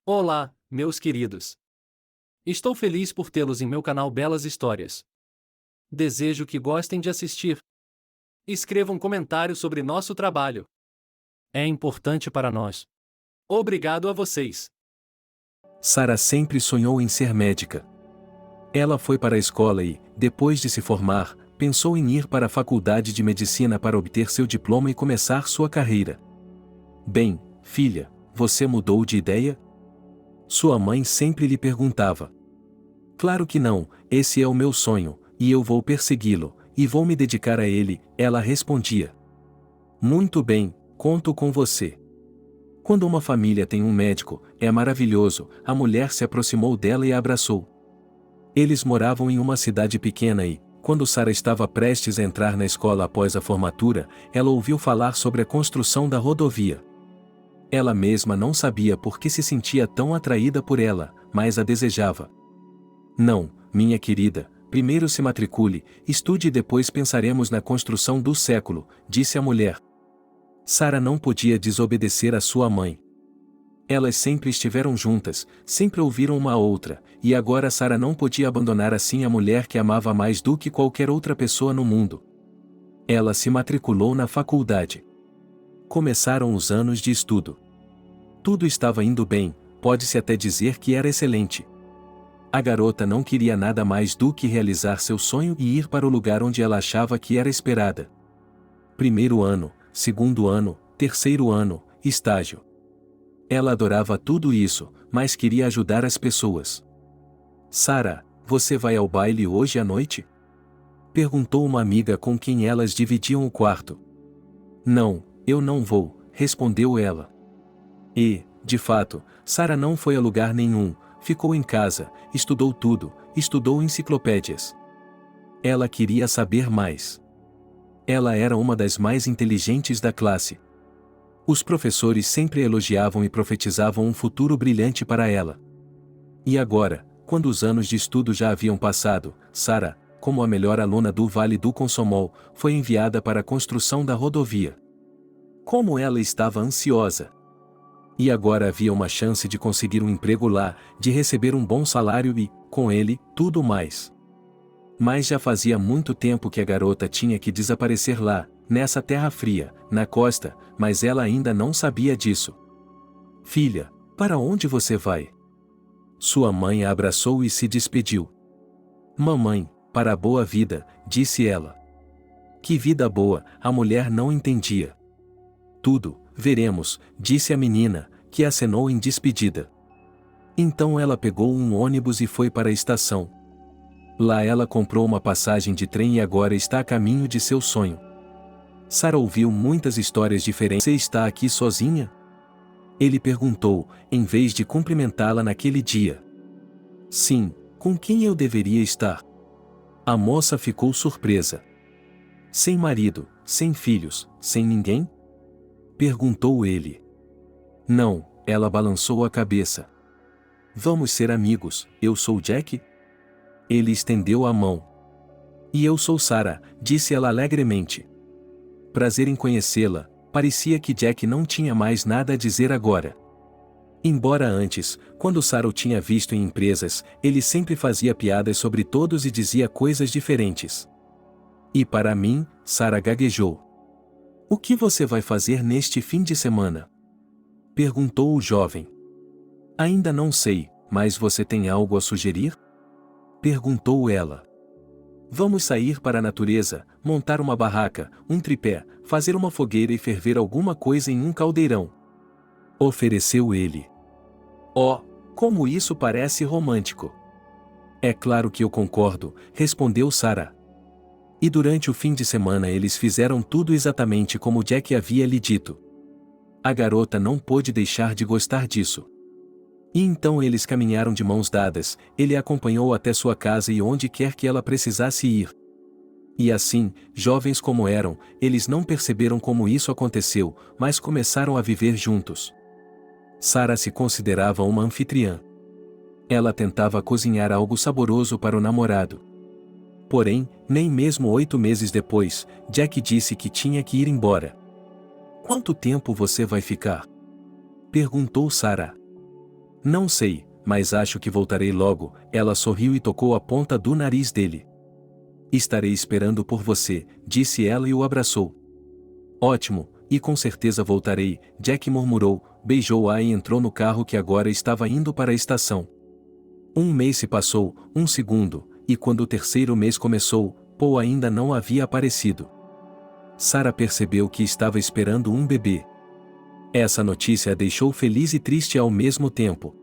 Olá, meus queridos. Estou feliz por tê-los em meu canal Belas Histórias. Desejo que gostem de assistir. Escreva um comentário sobre nosso trabalho. É importante para nós. Obrigado a vocês. Sara sempre sonhou em ser médica. Ela foi para a escola e, depois de se formar, pensou em ir para a faculdade de medicina para obter seu diploma e começar sua carreira. Bem, filha, você mudou de ideia? Sua mãe sempre lhe perguntava. Claro que não, esse é o meu sonho, e eu vou persegui-lo, e vou me dedicar a ele, ela respondia. Muito bem, conto com você. Quando uma família tem um médico, é maravilhoso, a mulher se aproximou dela e a abraçou. Eles moravam em uma cidade pequena e, quando Sara estava prestes a entrar na escola após a formatura, ela ouviu falar sobre a construção da rodovia. Ela mesma não sabia por que se sentia tão atraída por ela, mas a desejava. Não, minha querida, primeiro se matricule, estude e depois pensaremos na construção do século, disse a mulher. Sara não podia desobedecer a sua mãe. Elas sempre estiveram juntas, sempre ouviram uma a outra, e agora Sara não podia abandonar assim a mulher que amava mais do que qualquer outra pessoa no mundo. Ela se matriculou na faculdade. Começaram os anos de estudo. Tudo estava indo bem, pode-se até dizer que era excelente. A garota não queria nada mais do que realizar seu sonho e ir para o lugar onde ela achava que era esperada. Primeiro ano, segundo ano, terceiro ano, estágio. Ela adorava tudo isso, mas queria ajudar as pessoas. Sara, você vai ao baile hoje à noite? Perguntou uma amiga com quem elas dividiam o quarto. Não, eu não vou, respondeu ela. E, de fato, Sara não foi a lugar nenhum, ficou em casa, estudou tudo, estudou enciclopédias. Ela queria saber mais. Ela era uma das mais inteligentes da classe. Os professores sempre elogiavam e profetizavam um futuro brilhante para ela. E agora, quando os anos de estudo já haviam passado, Sara, como a melhor aluna do Vale do Consomol, foi enviada para a construção da rodovia. Como ela estava ansiosa! E agora havia uma chance de conseguir um emprego lá, de receber um bom salário e, com ele, tudo mais. Mas já fazia muito tempo que a garota tinha que desaparecer lá, nessa terra fria, na costa, mas ela ainda não sabia disso. Filha, para onde você vai? Sua mãe a abraçou e se despediu. Mamãe, para a boa vida, disse ela. Que vida boa, a mulher não entendia. Tudo, veremos, disse a menina, que acenou em despedida. Então ela pegou um ônibus e foi para a estação. Lá ela comprou uma passagem de trem e agora está a caminho de seu sonho. Sara ouviu muitas histórias diferentes. Você está aqui sozinha? Ele perguntou, em vez de cumprimentá-la naquele dia. Sim, com quem eu deveria estar? A moça ficou surpresa. Sem marido, sem filhos, sem ninguém? Perguntou ele. Não, ela balançou a cabeça. Vamos ser amigos, eu sou Jack? Ele estendeu a mão. E eu sou Sara, disse ela alegremente. Prazer em conhecê-la, parecia que Jack não tinha mais nada a dizer agora. Embora antes, quando Sara o tinha visto em empresas, ele sempre fazia piadas sobre todos e dizia coisas diferentes. E para mim, Sara gaguejou. O que você vai fazer neste fim de semana? Perguntou o jovem. Ainda não sei, mas você tem algo a sugerir? Perguntou ela. Vamos sair para a natureza, montar uma barraca, um tripé, fazer uma fogueira e ferver alguma coisa em um caldeirão. Ofereceu ele. Oh, como isso parece romântico! É claro que eu concordo, respondeu Sara. E durante o fim de semana eles fizeram tudo exatamente como Jack havia lhe dito. A garota não pôde deixar de gostar disso. E então eles caminharam de mãos dadas, ele a acompanhou até sua casa e onde quer que ela precisasse ir. E assim, jovens como eram, eles não perceberam como isso aconteceu, mas começaram a viver juntos. Sara se considerava uma anfitriã. Ela tentava cozinhar algo saboroso para o namorado. Porém, nem mesmo 8 meses depois, Jack disse que tinha que ir embora. Quanto tempo você vai ficar? Perguntou Sara. Não sei, mas acho que voltarei logo. Ela sorriu e tocou a ponta do nariz dele. Estarei esperando por você, disse ela e o abraçou. Ótimo, e com certeza voltarei, Jack murmurou, beijou-a e entrou no carro que agora estava indo para a estação. Um mês se passou, um segundo, e quando o terceiro mês começou, Paul ainda não havia aparecido. Sarah percebeu que estava esperando um bebê. Essa notícia a deixou feliz e triste ao mesmo tempo.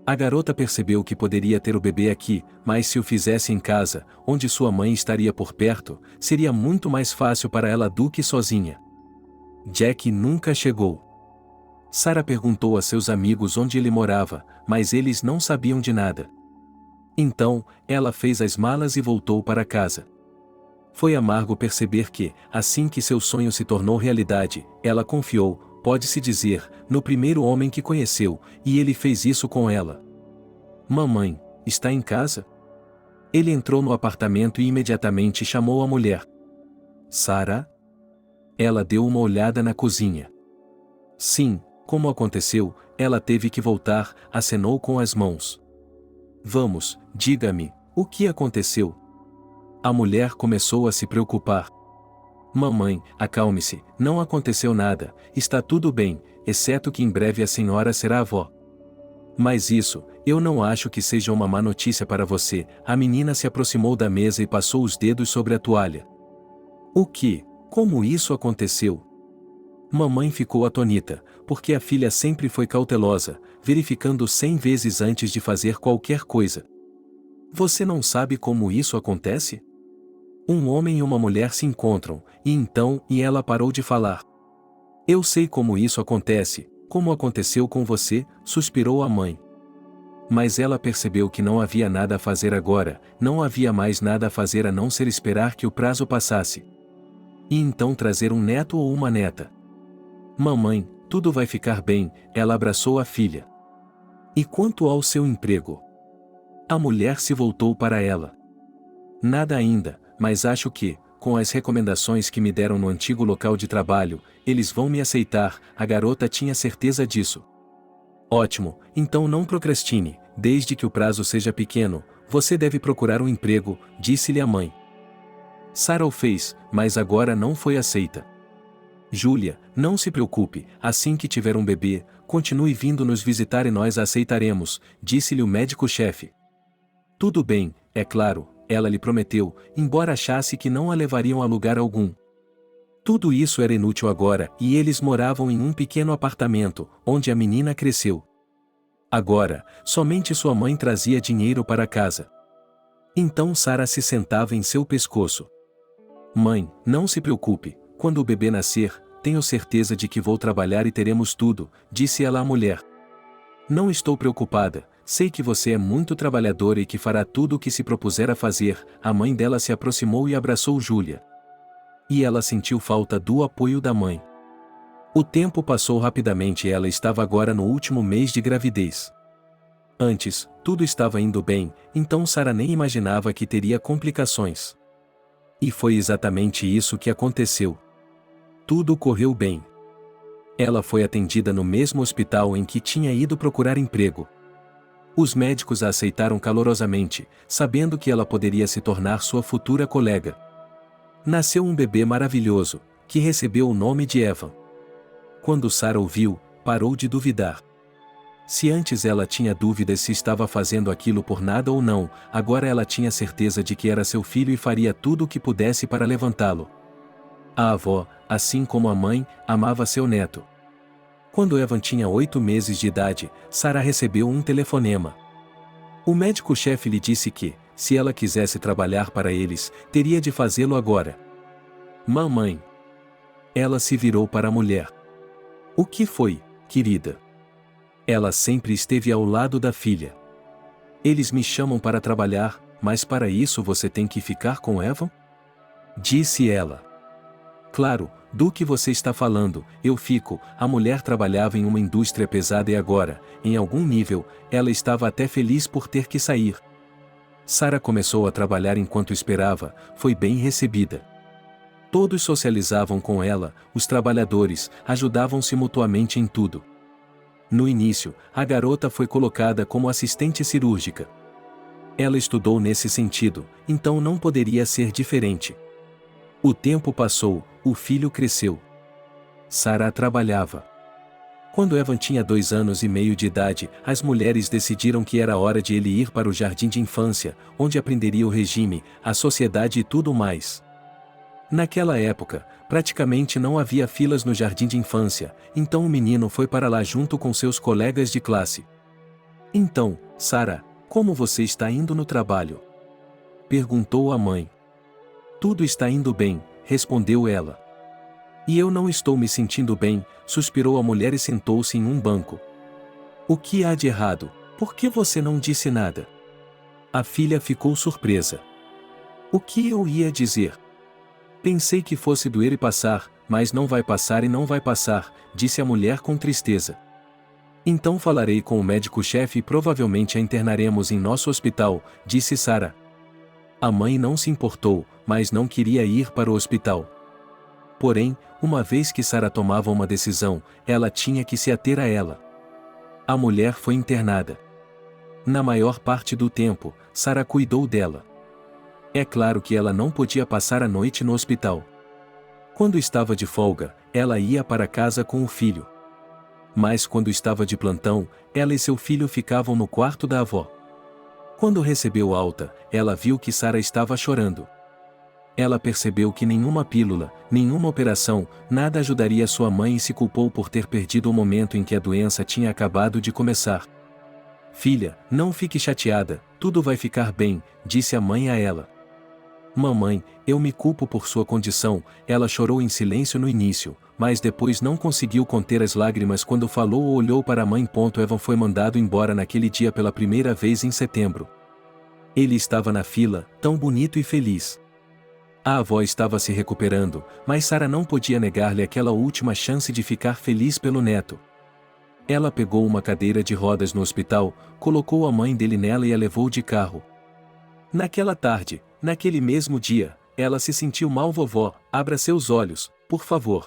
A garota percebeu que poderia ter o bebê aqui, mas se o fizesse em casa, onde sua mãe estaria por perto, seria muito mais fácil para ela do que sozinha. Jack nunca chegou. Sarah perguntou a seus amigos onde ele morava, mas eles não sabiam de nada. Então, ela fez as malas e voltou para casa. Foi amargo perceber que, assim que seu sonho se tornou realidade, ela confiou, pode-se dizer, no primeiro homem que conheceu, e ele fez isso com ela. Mamãe, está em casa? Ele entrou no apartamento e imediatamente chamou a mulher. Sarah? Ela deu uma olhada na cozinha. Sim, como aconteceu, ela teve que voltar, acenou com as mãos. Vamos, diga-me, o que aconteceu? A mulher começou a se preocupar. Mamãe, acalme-se, não aconteceu nada, está tudo bem, exceto que em breve a senhora será avó. Mas isso, eu não acho que seja uma má notícia para você. A menina se aproximou da mesa e passou os dedos sobre a toalha. O que? Como isso aconteceu? Mamãe ficou atonita, porque a filha sempre foi cautelosa, verificando 100 vezes antes de fazer qualquer coisa. Você não sabe como isso acontece? Um homem e uma mulher se encontram, e ela parou de falar. Eu sei como isso acontece, como aconteceu com você, suspirou a mãe. Mas ela percebeu que não havia nada a fazer agora, não havia mais nada a fazer a não ser esperar que o prazo passasse. E então trazer um neto ou uma neta. Mamãe, tudo vai ficar bem, ela abraçou a filha. E quanto ao seu emprego? A mulher se voltou para ela. Nada ainda, mas acho que, com as recomendações que me deram no antigo local de trabalho, eles vão me aceitar, a garota tinha certeza disso. Ótimo, então não procrastine, desde que o prazo seja pequeno, você deve procurar um emprego, disse-lhe a mãe. Sarah o fez, mas agora não foi aceita. Júlia, não se preocupe, assim que tiver um bebê, continue vindo nos visitar e nós a aceitaremos, disse-lhe o médico-chefe. Tudo bem, é claro, ela lhe prometeu, embora achasse que não a levariam a lugar algum. Tudo isso era inútil agora, e eles moravam em um pequeno apartamento, onde a menina cresceu. Agora, somente sua mãe trazia dinheiro para casa. Então Sarah se sentava em seu pescoço. Mãe, não se preocupe, quando o bebê nascer, tenho certeza de que vou trabalhar e teremos tudo, disse ela à mulher. Não estou preocupada, sei que você é muito trabalhadora e que fará tudo o que se propuser a fazer. A mãe dela se aproximou e abraçou Júlia. E ela sentiu falta do apoio da mãe. O tempo passou rapidamente e ela estava agora no último mês de gravidez. Antes, tudo estava indo bem, então Sarah nem imaginava que teria complicações. E foi exatamente isso que aconteceu. Tudo correu bem. Ela foi atendida no mesmo hospital em que tinha ido procurar emprego. Os médicos a aceitaram calorosamente, sabendo que ela poderia se tornar sua futura colega. Nasceu um bebê maravilhoso, que recebeu o nome de Evan. Quando Sarah ouviu, parou de duvidar. Se antes ela tinha dúvidas se estava fazendo aquilo por nada ou não, agora ela tinha certeza de que era seu filho e faria tudo o que pudesse para levantá-lo. A avó, assim como a mãe, amava seu neto. Quando Evan tinha 8 meses de idade, Sarah recebeu um telefonema. O médico-chefe lhe disse que, se ela quisesse trabalhar para eles, teria de fazê-lo agora. Mamãe. Ela se virou para a mulher. O que foi, querida? Ela sempre esteve ao lado da filha. Eles me chamam para trabalhar, mas para isso você tem que ficar com Evan? Disse ela. Claro, do que você está falando, eu fico. A mulher trabalhava em uma indústria pesada e agora, em algum nível, ela estava até feliz por ter que sair. Sarah começou a trabalhar enquanto esperava, foi bem recebida. Todos socializavam com ela, os trabalhadores, ajudavam-se mutuamente em tudo. No início, a garota foi colocada como assistente cirúrgica. Ela estudou nesse sentido, então não poderia ser diferente. O tempo passou, o filho cresceu. Sarah trabalhava. Quando Evan tinha 2 anos e meio de idade, as mulheres decidiram que era hora de ele ir para o jardim de infância, onde aprenderia o regime, a sociedade e tudo mais. Naquela época, praticamente não havia filas no jardim de infância, então o menino foi para lá junto com seus colegas de classe. Então, Sarah, como você está indo no trabalho? Perguntou a mãe. Tudo está indo bem, respondeu ela. E eu não estou me sentindo bem, suspirou a mulher e sentou-se em um banco. O que há de errado? Por que você não disse nada? A filha ficou surpresa. O que eu ia dizer? Pensei que fosse doer e passar, mas não vai passar e não vai passar, disse a mulher com tristeza. Então falarei com o médico-chefe e provavelmente a internaremos em nosso hospital, disse Sarah. A mãe não se importou, mas não queria ir para o hospital. Porém, uma vez que Sarah tomava uma decisão, ela tinha que se ater a ela. A mulher foi internada. Na maior parte do tempo, Sarah cuidou dela. É claro que ela não podia passar a noite no hospital. Quando estava de folga, ela ia para casa com o filho. Mas quando estava de plantão, ela e seu filho ficavam no quarto da avó. Quando recebeu alta, ela viu que Sarah estava chorando. Ela percebeu que nenhuma pílula, nenhuma operação, nada ajudaria sua mãe e se culpou por ter perdido o momento em que a doença tinha acabado de começar. Filha, não fique chateada, tudo vai ficar bem, disse a mãe a ela. Mamãe, eu me culpo por sua condição, ela chorou em silêncio no início, mas depois não conseguiu conter as lágrimas quando falou ou olhou para a mãe. Evan foi mandado embora naquele dia pela primeira vez em setembro. Ele estava na fila, tão bonito e feliz. A avó estava se recuperando, mas Sarah não podia negar-lhe aquela última chance de ficar feliz pelo neto. Ela pegou uma cadeira de rodas no hospital, colocou a mãe dele nela e a levou de carro. Naquela tarde, naquele mesmo dia, ela se sentiu mal. Vovó, abra seus olhos, por favor.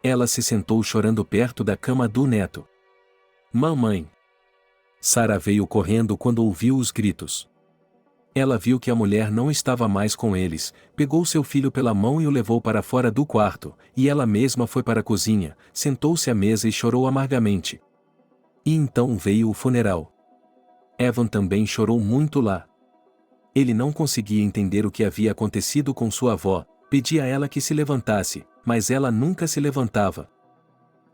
Ela se sentou chorando perto da cama do neto. Mamãe. Sarah veio correndo quando ouviu os gritos. Ela viu que a mulher não estava mais com eles, pegou seu filho pela mão e o levou para fora do quarto, e ela mesma foi para a cozinha, sentou-se à mesa e chorou amargamente. E então veio o funeral. Evan também chorou muito lá. Ele não conseguia entender o que havia acontecido com sua avó, pedia a ela que se levantasse, mas ela nunca se levantava.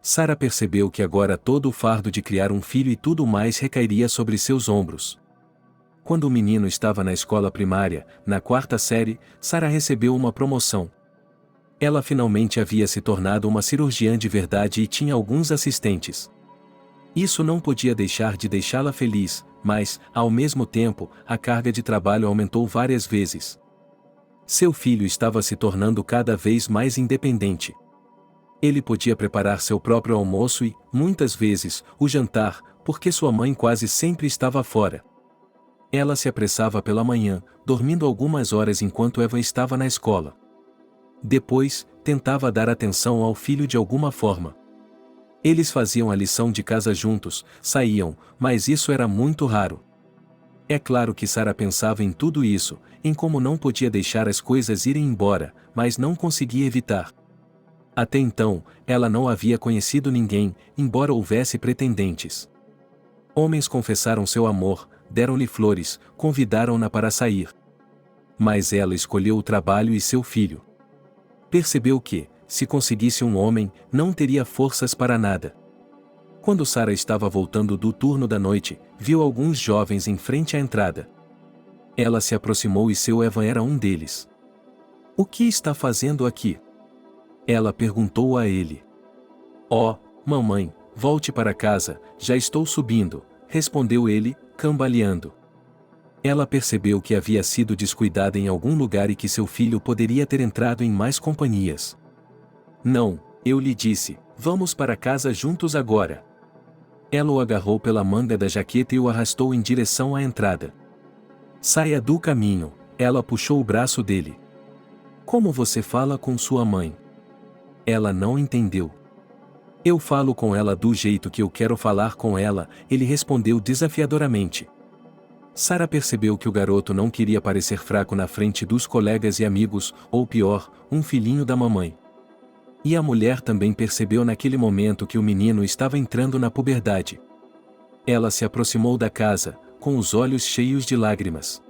Sarah percebeu que agora todo o fardo de criar um filho e tudo mais recairia sobre seus ombros. Quando o menino estava na escola primária, na 4ª série, Sarah recebeu uma promoção. Ela finalmente havia se tornado uma cirurgiã de verdade e tinha alguns assistentes. Isso não podia deixar de deixá-la feliz, mas, ao mesmo tempo, a carga de trabalho aumentou várias vezes. Seu filho estava se tornando cada vez mais independente. Ele podia preparar seu próprio almoço e, muitas vezes, o jantar, porque sua mãe quase sempre estava fora. Ela se apressava pela manhã, dormindo algumas horas enquanto Evan estava na escola. Depois, tentava dar atenção ao filho de alguma forma. Eles faziam a lição de casa juntos, saíam, mas isso era muito raro. É claro que Sarah pensava em tudo isso, em como não podia deixar as coisas irem embora, mas não conseguia evitar. Até então, ela não havia conhecido ninguém, embora houvesse pretendentes. Homens confessaram seu amor, deram-lhe flores, convidaram-na para sair. Mas ela escolheu o trabalho e seu filho. Percebeu que, se conseguisse um homem, não teria forças para nada. Quando Sarah estava voltando do turno da noite, viu alguns jovens em frente à entrada. Ela se aproximou e seu Evan era um deles. O que está fazendo aqui? Ela perguntou a ele. Oh, mamãe, volte para casa, já estou subindo, respondeu ele, cambaleando. Ela percebeu que havia sido descuidada em algum lugar e que seu filho poderia ter entrado em mais companhias. Não, eu lhe disse, vamos para casa juntos agora. Ela o agarrou pela manga da jaqueta e o arrastou em direção à entrada. Saia do caminho, ela puxou o braço dele. Como você fala com sua mãe? Ela não entendeu. Eu falo com ela do jeito que eu quero falar com ela, ele respondeu desafiadoramente. Sara percebeu que o garoto não queria parecer fraco na frente dos colegas e amigos, ou pior, um filhinho da mamãe. E a mulher também percebeu naquele momento que o menino estava entrando na puberdade. Ela se aproximou da casa, com os olhos cheios de lágrimas.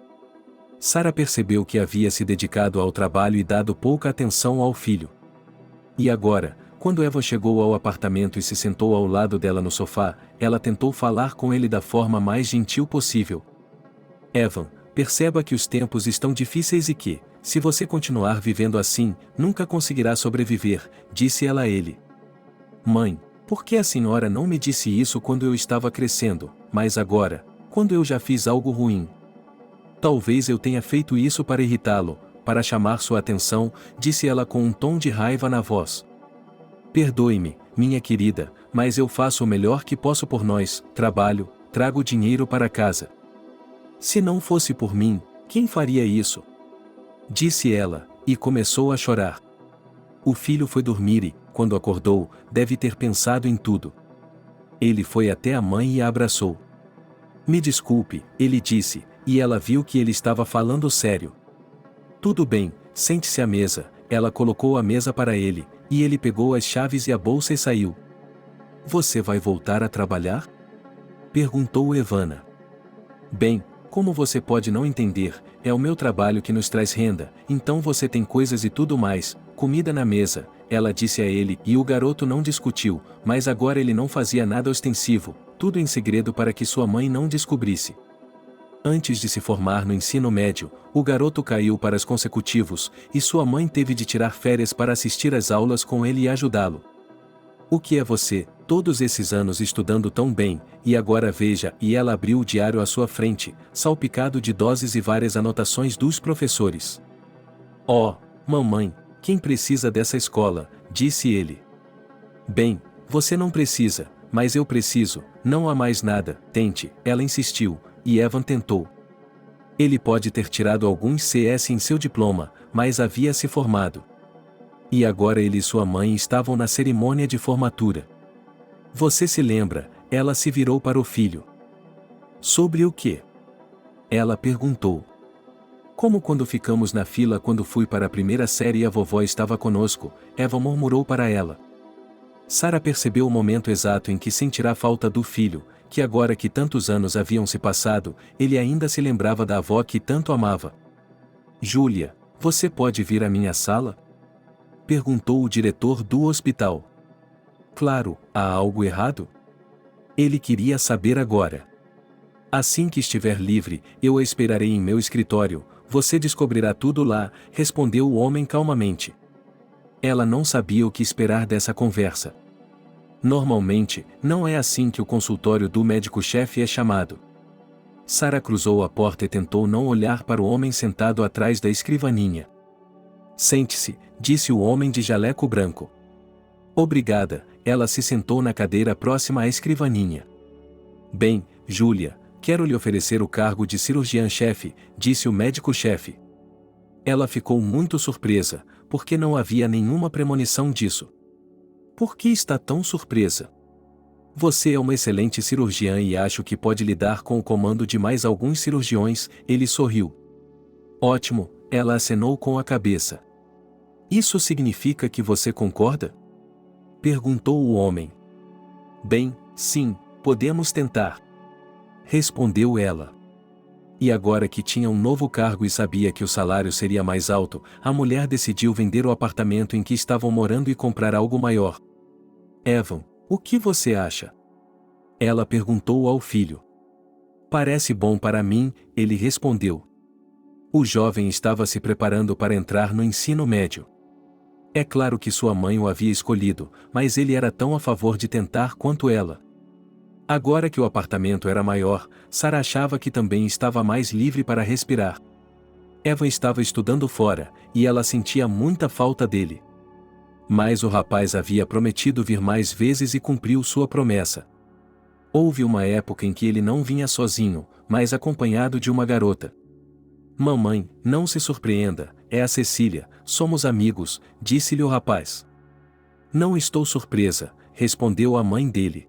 Sara percebeu que havia se dedicado ao trabalho e dado pouca atenção ao filho. E agora, quando Eva chegou ao apartamento e se sentou ao lado dela no sofá, ela tentou falar com ele da forma mais gentil possível. Evan, perceba que os tempos estão difíceis e que, se você continuar vivendo assim, nunca conseguirá sobreviver, disse ela a ele. Mãe, por que a senhora não me disse isso quando eu estava crescendo, mas agora, quando eu já fiz algo ruim? Talvez eu tenha feito isso para irritá-lo, para chamar sua atenção, disse ela com um tom de raiva na voz. Perdoe-me, minha querida, mas eu faço o melhor que posso por nós, trabalho, trago dinheiro para casa. Se não fosse por mim, quem faria isso? Disse ela, e começou a chorar. O filho foi dormir e, quando acordou, deve ter pensado em tudo. Ele foi até a mãe e a abraçou. Me desculpe, ele disse, e ela viu que ele estava falando sério. Tudo bem, sente-se à mesa, ela colocou a mesa para ele, e ele pegou as chaves e a bolsa e saiu. Você vai voltar a trabalhar? Perguntou Evana. Bem, como você pode não entender, é o meu trabalho que nos traz renda, então você tem coisas e tudo mais, comida na mesa, ela disse a ele, e o garoto não discutiu, mas agora ele não fazia nada ostensivo, tudo em segredo para que sua mãe não descobrisse. Antes de se formar no ensino médio, o garoto caiu para os consecutivos, e sua mãe teve de tirar férias para assistir às aulas com ele e ajudá-lo. O que é você, todos esses anos estudando tão bem, e agora veja, e ela abriu o diário à sua frente, salpicado de doses e várias anotações dos professores. Oh, mamãe, quem precisa dessa escola, disse ele. Bem, você não precisa, mas eu preciso, não há mais nada, tente, ela insistiu. E Evan tentou. Ele pode ter tirado alguns CS em seu diploma, mas havia se formado. E agora ele e sua mãe estavam na cerimônia de formatura. Você se lembra, ela se virou para o filho. Sobre o quê? Ela perguntou. Como quando ficamos na fila quando fui para a primeira série e a vovó estava conosco, Evan murmurou para ela. Sara percebeu o momento exato em que sentirá falta do filho, que agora que tantos anos haviam se passado, ele ainda se lembrava da avó que tanto amava. Júlia, você pode vir à minha sala? Perguntou o diretor do hospital. Claro, há algo errado? Ele queria saber agora. Assim que estiver livre, eu a esperarei em meu escritório, você descobrirá tudo lá, respondeu o homem calmamente. Ela não sabia o que esperar dessa conversa. Normalmente, não é assim que o consultório do médico-chefe é chamado. Sara cruzou a porta e tentou não olhar para o homem sentado atrás da escrivaninha. Sente-se, disse o homem de jaleco branco. Obrigada, ela se sentou na cadeira próxima à escrivaninha. Bem, Júlia, quero lhe oferecer o cargo de cirurgiã-chefe, disse o médico-chefe. Ela ficou muito surpresa, porque não havia nenhuma premonição disso. Por que está tão surpresa? Você é uma excelente cirurgiã e acho que pode lidar com o comando de mais alguns cirurgiões, ele sorriu. Ótimo, ela acenou com a cabeça. Isso significa que você concorda? Perguntou o homem. Bem, sim, podemos tentar. Respondeu ela. E agora que tinha um novo cargo e sabia que o salário seria mais alto, a mulher decidiu vender o apartamento em que estavam morando e comprar algo maior. Evan, o que você acha? Ela perguntou ao filho. Parece bom para mim, ele respondeu. O jovem estava se preparando para entrar no ensino médio. É claro que sua mãe o havia escolhido, mas ele era tão a favor de tentar quanto ela. Agora que o apartamento era maior, Sara achava que também estava mais livre para respirar. Evan estava estudando fora, e ela sentia muita falta dele. Mas o rapaz havia prometido vir mais vezes e cumpriu sua promessa. Houve uma época em que ele não vinha sozinho, mas acompanhado de uma garota. Mamãe, não se surpreenda, é a Cecília, somos amigos, disse-lhe o rapaz. Não estou surpresa, respondeu a mãe dele.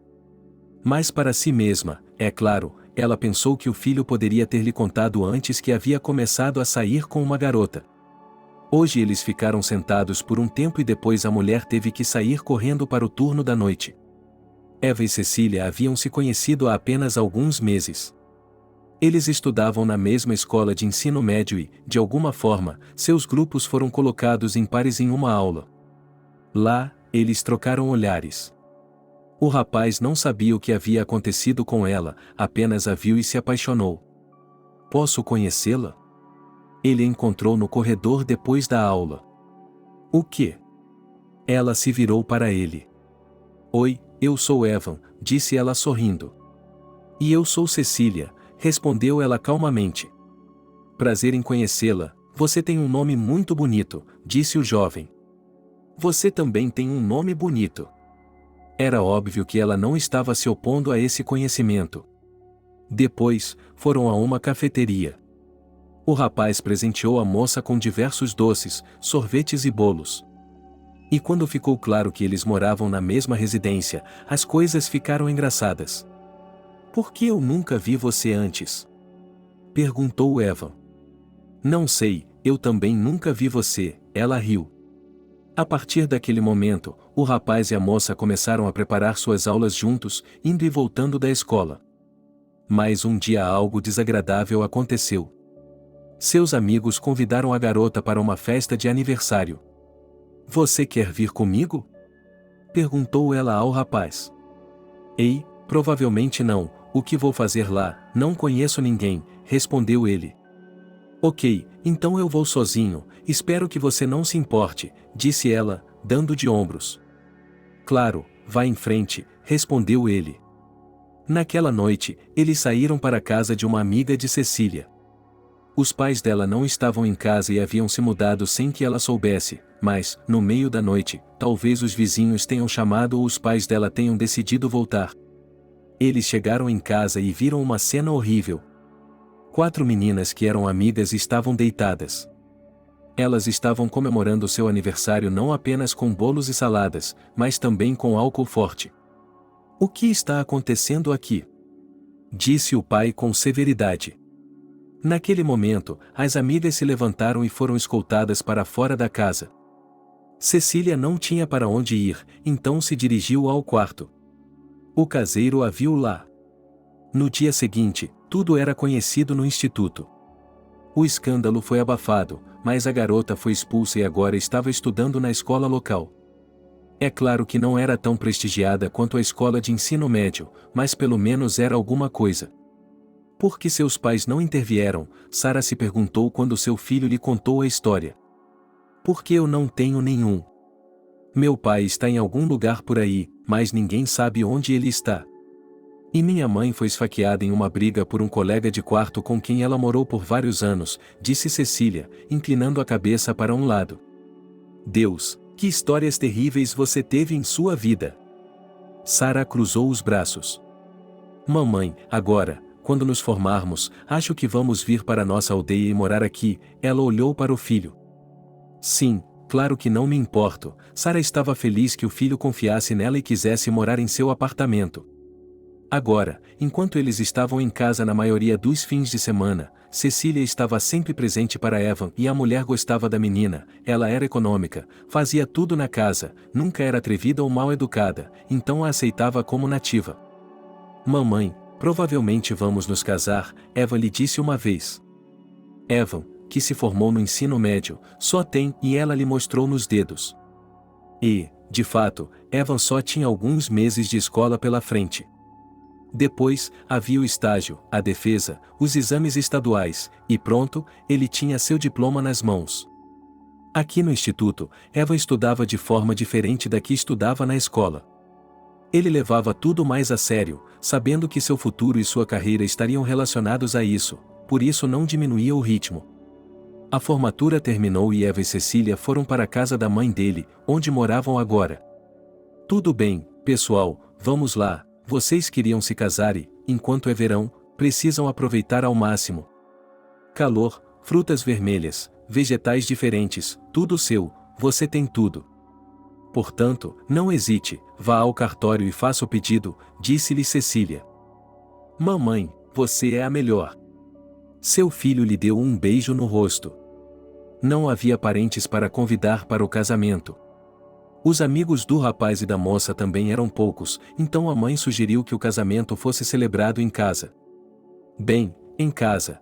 Mas para si mesma, é claro, ela pensou que o filho poderia ter lhe contado antes que havia começado a sair com uma garota. Hoje eles ficaram sentados por um tempo e depois a mulher teve que sair correndo para o turno da noite. Eva e Cecília haviam se conhecido há apenas alguns meses. Eles estudavam na mesma escola de ensino médio e, de alguma forma, seus grupos foram colocados em pares em uma aula. Lá, eles trocaram olhares. O rapaz não sabia o que havia acontecido com ela, apenas a viu e se apaixonou. Posso conhecê-la? Ele a encontrou no corredor depois da aula. O quê? Ela se virou para ele. Oi, eu sou Evan, disse ela sorrindo. E eu sou Cecília, respondeu ela calmamente. Prazer em conhecê-la, você tem um nome muito bonito, disse o jovem. Você também tem um nome bonito. Era óbvio que ela não estava se opondo a esse conhecimento. Depois, foram a uma cafeteria. O rapaz presenteou a moça com diversos doces, sorvetes e bolos. E quando ficou claro que eles moravam na mesma residência, as coisas ficaram engraçadas. Por que eu nunca vi você antes? Perguntou Evan. Não sei, eu também nunca vi você, ela riu. A partir daquele momento, o rapaz e a moça começaram a preparar suas aulas juntos, indo e voltando da escola. Mas um dia algo desagradável aconteceu. Seus amigos convidaram a garota para uma festa de aniversário. Você quer vir comigo? Perguntou ela ao rapaz. Ei, provavelmente não, o que vou fazer lá, não conheço ninguém, respondeu ele. Ok, então eu vou sozinho, espero que você não se importe, disse ela, dando de ombros. Claro, vá em frente, respondeu ele. Naquela noite, eles saíram para a casa de uma amiga de Cecília. Os pais dela não estavam em casa e haviam se mudado sem que ela soubesse, mas, no meio da noite, talvez os vizinhos tenham chamado ou os pais dela tenham decidido voltar. Eles chegaram em casa e viram uma cena horrível. 4 meninas que eram amigas estavam deitadas. Elas estavam comemorando seu aniversário não apenas com bolos e saladas, mas também com álcool forte. O que está acontecendo aqui? Disse o pai com severidade. Naquele momento, as amigas se levantaram e foram escoltadas para fora da casa. Cecília não tinha para onde ir, então se dirigiu ao quarto. O caseiro a viu lá. No dia seguinte, tudo era conhecido no instituto. O escândalo foi abafado, mas a garota foi expulsa e agora estava estudando na escola local. É claro que não era tão prestigiada quanto a escola de ensino médio, mas pelo menos era alguma coisa. Por que seus pais não intervieram? Sarah se perguntou quando seu filho lhe contou a história. Por que eu não tenho nenhum? Meu pai está em algum lugar por aí, mas ninguém sabe onde ele está. E minha mãe foi esfaqueada em uma briga por um colega de quarto com quem ela morou por vários anos, disse Cecília, inclinando a cabeça para um lado. Deus, que histórias terríveis você teve em sua vida! Sarah cruzou os braços. Mamãe, agora, quando nos formarmos, acho que vamos vir para nossa aldeia e morar aqui, ela olhou para o filho. Sim, claro que não me importo, Sarah estava feliz que o filho confiasse nela e quisesse morar em seu apartamento. Agora, enquanto eles estavam em casa na maioria dos fins de semana, Cecília estava sempre presente para Evan e a mulher gostava da menina, ela era econômica, fazia tudo na casa, nunca era atrevida ou mal educada, então a aceitava como nativa. Mamãe, provavelmente vamos nos casar, Evan lhe disse uma vez. Evan, que se formou no ensino médio, só tem e ela lhe mostrou nos dedos. E, de fato, Evan só tinha alguns meses de escola pela frente. Depois, havia o estágio, a defesa, os exames estaduais, e pronto, ele tinha seu diploma nas mãos. Aqui no instituto, Eva estudava de forma diferente da que estudava na escola. Ele levava tudo mais a sério, sabendo que seu futuro e sua carreira estariam relacionados a isso, por isso não diminuía o ritmo. A formatura terminou e Eva e Cecília foram para a casa da mãe dele, onde moravam agora. Tudo bem, pessoal, vamos lá. Vocês queriam se casar e, enquanto é verão, precisam aproveitar ao máximo. Calor, frutas vermelhas, vegetais diferentes, tudo seu, você tem tudo. Portanto, não hesite, vá ao cartório e faça o pedido, disse-lhe Cecília. Mamãe, você é a melhor. Seu filho lhe deu um beijo no rosto. Não havia parentes para convidar para o casamento. Os amigos do rapaz e da moça também eram poucos, então a mãe sugeriu que o casamento fosse celebrado em casa. Bem, em casa,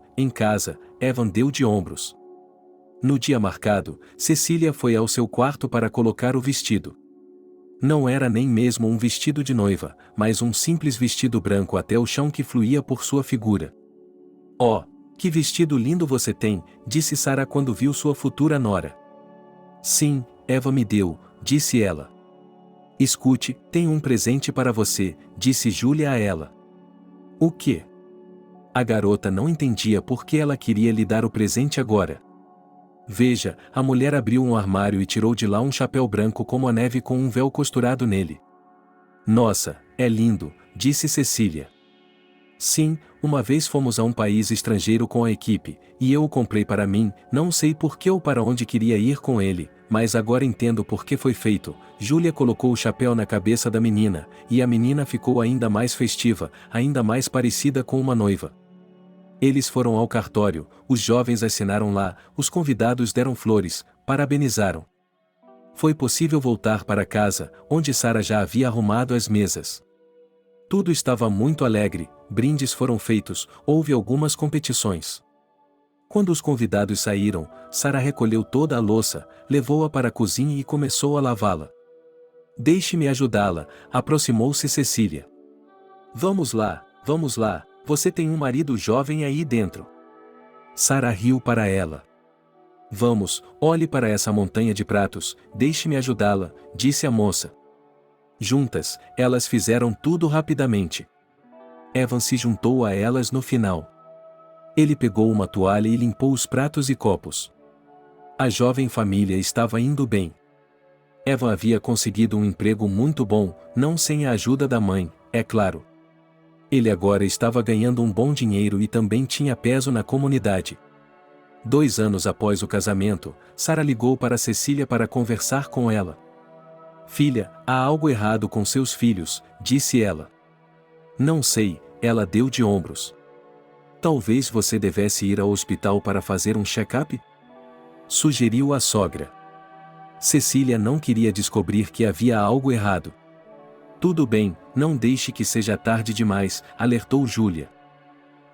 Evan deu de ombros. No dia marcado, Cecília foi ao seu quarto para colocar o vestido. Não era nem mesmo um vestido de noiva, mas um simples vestido branco até o chão que fluía por sua figura. Oh, que vestido lindo você tem, disse Sara quando viu sua futura nora. Sim, Eva me deu, disse ela. Escute, tenho um presente para você, disse Júlia a ela. O quê? A garota não entendia por que ela queria lhe dar o presente agora. Veja, a mulher abriu um armário e tirou de lá um chapéu branco como a neve com um véu costurado nele. Nossa, é lindo, disse Cecília. Sim, uma vez fomos a um país estrangeiro com a equipe, e eu o comprei para mim, não sei por que ou para onde queria ir com ele, mas agora entendo por que foi feito. Júlia colocou o chapéu na cabeça da menina, e a menina ficou ainda mais festiva, ainda mais parecida com uma noiva. Eles foram ao cartório, os jovens assinaram lá, os convidados deram flores, parabenizaram. Foi possível voltar para casa, onde Sara já havia arrumado as mesas. Tudo estava muito alegre, brindes foram feitos, houve algumas competições. Quando os convidados saíram, Sara recolheu toda a louça, levou-a para a cozinha e começou a lavá-la. Deixe-me ajudá-la, aproximou-se Cecília. Vamos lá, você tem um marido jovem aí dentro. Sara riu para ela. Vamos, olhe para essa montanha de pratos, deixe-me ajudá-la, disse a moça. Juntas, elas fizeram tudo rapidamente. Evan se juntou a elas no final. Ele pegou uma toalha e limpou os pratos e copos. A jovem família estava indo bem. Evan havia conseguido um emprego muito bom, não sem a ajuda da mãe, é claro. Ele agora estava ganhando um bom dinheiro e também tinha peso na comunidade. 2 anos após o casamento, Sara ligou para Cecília para conversar com ela. Filha, há algo errado com seus filhos, disse ela. Não sei, ela deu de ombros. Talvez você devesse ir ao hospital para fazer um check-up? Sugeriu a sogra. Cecília não queria descobrir que havia algo errado. Tudo bem, não deixe que seja tarde demais, alertou Júlia.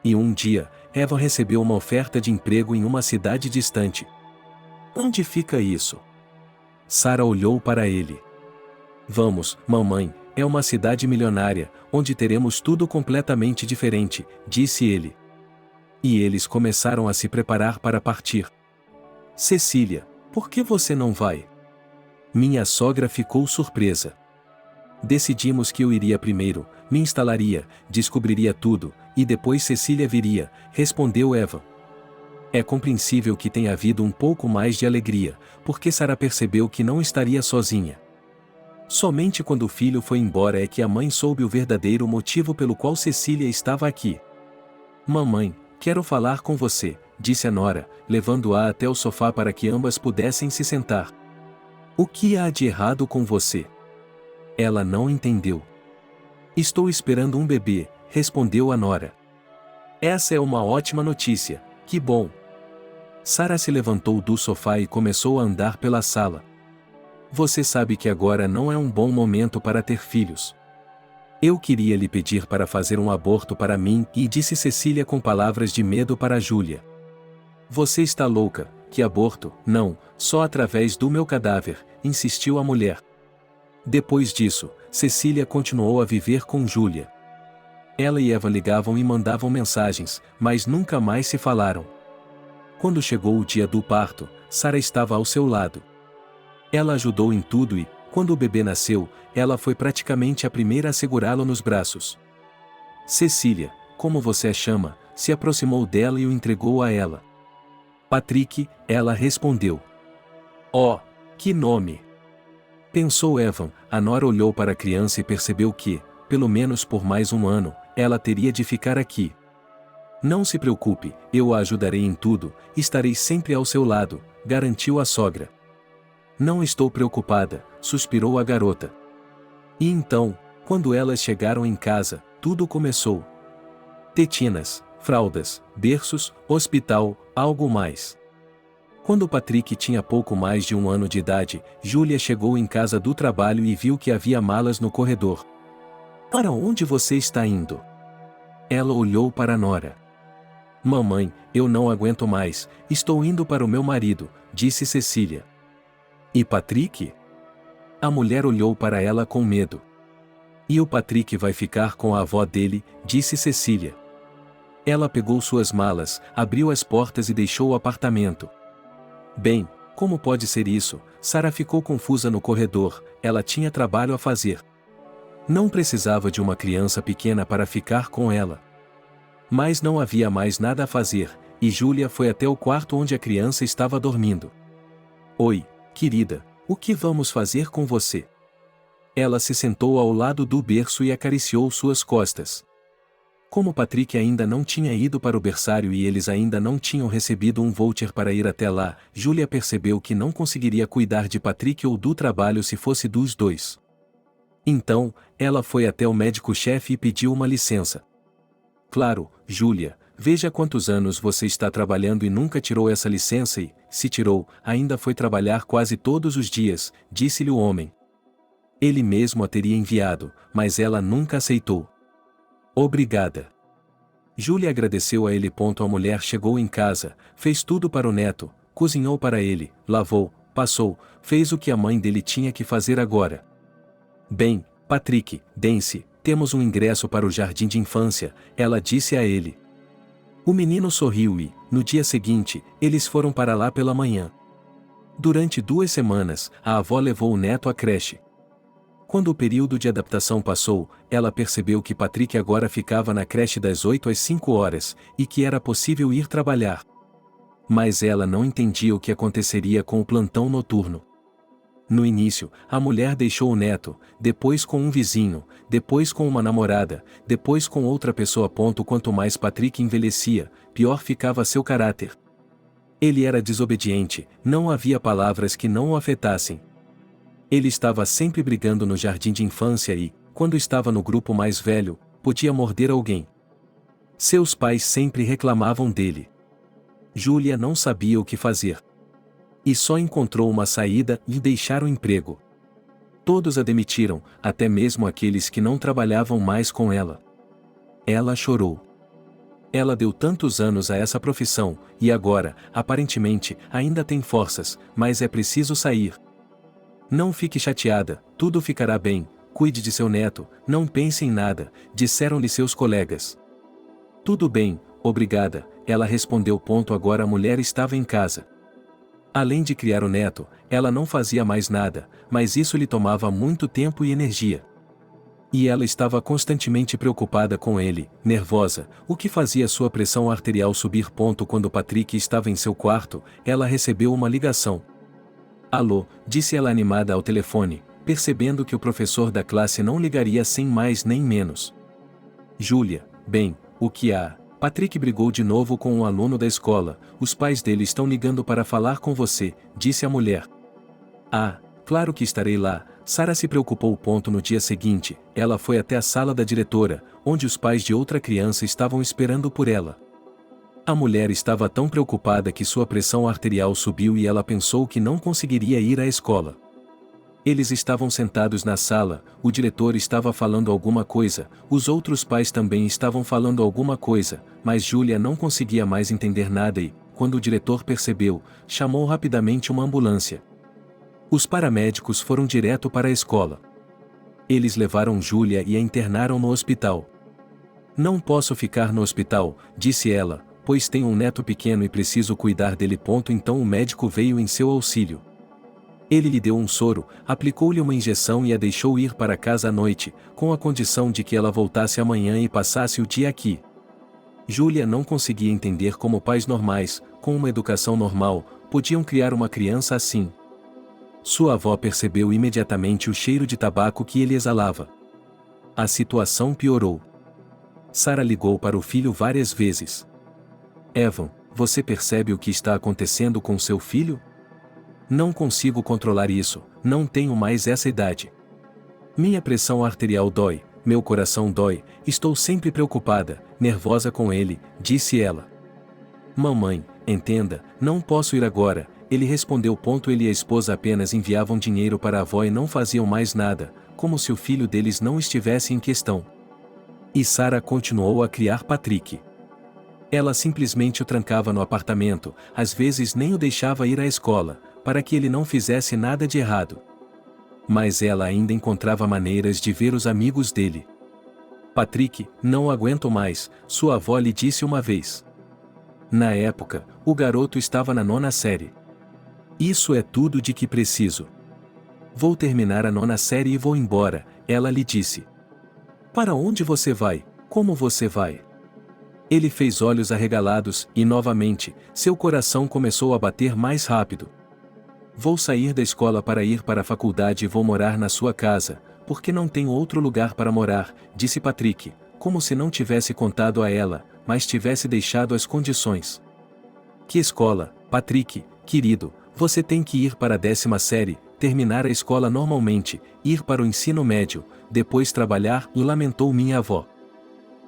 E um dia, Eva recebeu uma oferta de emprego em uma cidade distante. Onde fica isso? Sara olhou para ele. Vamos, mamãe, é uma cidade milionária, onde teremos tudo completamente diferente, disse ele. E eles começaram a se preparar para partir. Cecília, por que você não vai? Minha sogra ficou surpresa. Decidimos que eu iria primeiro, me instalaria, descobriria tudo, e depois Cecília viria, respondeu Eva. É compreensível que tenha havido um pouco mais de alegria, porque Sara percebeu que não estaria sozinha. Somente quando o filho foi embora é que a mãe soube o verdadeiro motivo pelo qual Cecília estava aqui. Mamãe, quero falar com você, disse a nora, levando-a até o sofá para que ambas pudessem se sentar. O que há de errado com você? Ela não entendeu. Estou esperando um bebê, respondeu a nora. Essa é uma ótima notícia, que bom. Sara se levantou do sofá e começou a andar pela sala. Você sabe que agora não é um bom momento para ter filhos. Eu queria lhe pedir para fazer um aborto para mim, e disse Cecília com palavras de medo para Júlia. Você está louca, que aborto? Não, só através do meu cadáver, insistiu a mulher. Depois disso, Cecília continuou a viver com Júlia. Ela e Eva ligavam e mandavam mensagens, mas nunca mais se falaram. Quando chegou o dia do parto, Sara estava ao seu lado. Ela ajudou em tudo e, quando o bebê nasceu, ela foi praticamente a primeira a segurá-lo nos braços. Cecília, como você a chama, se aproximou dela e o entregou a ela. Patrick, ela respondeu. Oh, que nome! Pensou Evan, a nora olhou para a criança e percebeu que, pelo menos por mais um ano, ela teria de ficar aqui. Não se preocupe, eu a ajudarei em tudo, estarei sempre ao seu lado, garantiu a sogra. Não estou preocupada, suspirou a garota. E então, quando elas chegaram em casa, tudo começou. Tetinas, fraldas, berços, hospital, algo mais. Quando Patrick tinha pouco mais de 1 ano de idade, Júlia chegou em casa do trabalho e viu que havia malas no corredor. Para onde você está indo? Ela olhou para Nora. Mamãe, eu não aguento mais, estou indo para o meu marido, disse Cecília. E Patrick? A mulher olhou para ela com medo. E o Patrick vai ficar com a avó dele, disse Cecília. Ela pegou suas malas, abriu as portas e deixou o apartamento. Bem, como pode ser isso? Sara ficou confusa no corredor, ela tinha trabalho a fazer. Não precisava de uma criança pequena para ficar com ela. Mas não havia mais nada a fazer, e Júlia foi até o quarto onde a criança estava dormindo. Oi, querida, o que vamos fazer com você? Ela se sentou ao lado do berço e acariciou suas costas. Como Patrick ainda não tinha ido para o berçário e eles ainda não tinham recebido um voucher para ir até lá, Júlia percebeu que não conseguiria cuidar de Patrick ou do trabalho se fosse dos dois. Então, ela foi até o médico-chefe e pediu uma licença. Claro, Júlia, veja quantos anos você está trabalhando e nunca tirou essa licença e, se tirou, ainda foi trabalhar quase todos os dias, disse-lhe o homem. Ele mesmo a teria enviado, mas ela nunca aceitou. Obrigada. Júlia agradeceu a ele. A mulher chegou em casa, fez tudo para o neto, cozinhou para ele, lavou, passou, fez o que a mãe dele tinha que fazer agora. Bem, Patrick, Dance, temos um ingresso para o jardim de infância, ela disse a ele. O menino sorriu e, no dia seguinte, eles foram para lá pela manhã. Durante 2 semanas, a avó levou o neto à creche. Quando o período de adaptação passou, ela percebeu que Patrick agora ficava na creche das 8 às 5 horas, e que era possível ir trabalhar. Mas ela não entendia o que aconteceria com o plantão noturno. No início, a mulher deixou o neto, depois com um vizinho, depois com uma namorada, depois com outra pessoa. Quanto mais Patrick envelhecia, pior ficava seu caráter. Ele era desobediente, não havia palavras que não o afetassem. Ele estava sempre brigando no jardim de infância e, quando estava no grupo mais velho, podia morder alguém. Seus pais sempre reclamavam dele. Júlia não sabia o que fazer. E só encontrou uma saída e deixar o emprego. Todos a demitiram, até mesmo aqueles que não trabalhavam mais com ela. Ela chorou. Ela deu tantos anos a essa profissão, e agora, aparentemente, ainda tem forças, mas é preciso sair. Não fique chateada, tudo ficará bem, cuide de seu neto, não pense em nada, disseram-lhe seus colegas. Tudo bem, obrigada, ela respondeu. Agora a mulher estava em casa. Além de criar o neto, ela não fazia mais nada, mas isso lhe tomava muito tempo e energia. E ela estava constantemente preocupada com ele, nervosa, o que fazia sua pressão arterial subir. Quando Patrick estava em seu quarto, ela recebeu uma ligação. Alô, disse ela animada ao telefone, percebendo que o professor da classe não ligaria sem mais nem menos. Júlia, bem, o que há? Patrick brigou de novo com um aluno da escola, os pais dele estão ligando para falar com você, disse a mulher. Ah, claro que estarei lá, Sara se preocupou. No dia seguinte, ela foi até a sala da diretora, onde os pais de outra criança estavam esperando por ela. A mulher estava tão preocupada que sua pressão arterial subiu e ela pensou que não conseguiria ir à escola. Eles estavam sentados na sala, o diretor estava falando alguma coisa, os outros pais também estavam falando alguma coisa, mas Júlia não conseguia mais entender nada e, quando o diretor percebeu, chamou rapidamente uma ambulância. Os paramédicos foram direto para a escola. Eles levaram Júlia e a internaram no hospital. Não posso ficar no hospital, disse ela, pois tenho um neto pequeno e preciso cuidar dele. Então o médico veio em seu auxílio. Ele lhe deu um soro, aplicou-lhe uma injeção e a deixou ir para casa à noite, com a condição de que ela voltasse amanhã e passasse o dia aqui. Júlia não conseguia entender como pais normais, com uma educação normal, podiam criar uma criança assim. Sua avó percebeu imediatamente o cheiro de tabaco que ele exalava. A situação piorou. Sara ligou para o filho várias vezes. Evan, você percebe o que está acontecendo com seu filho? Não consigo controlar isso, não tenho mais essa idade. Minha pressão arterial dói, meu coração dói, estou sempre preocupada, nervosa com ele, disse ela. Mamãe, entenda, não posso ir agora, ele respondeu. Ele e a esposa apenas enviavam dinheiro para a avó e não faziam mais nada, como se o filho deles não estivesse em questão. E Sarah continuou a criar Patrick. Ela simplesmente o trancava no apartamento, às vezes nem o deixava ir à escola, para que ele não fizesse nada de errado. Mas ela ainda encontrava maneiras de ver os amigos dele. Patrick, não aguento mais, sua avó lhe disse uma vez. Na época, o garoto estava na 9ª série. Isso é tudo de que preciso. Vou terminar a 9ª série e vou embora, ela lhe disse. Para onde você vai? Como você vai? Ele fez olhos arregalados e, novamente, seu coração começou a bater mais rápido. Vou sair da escola para ir para a faculdade e vou morar na sua casa, porque não tenho outro lugar para morar, disse Patrick, como se não tivesse contado a ela, mas tivesse deixado as condições. Que escola, Patrick, querido, você tem que ir para a 10ª série, terminar a escola normalmente, ir para o ensino médio, depois trabalhar, lamentou minha avó.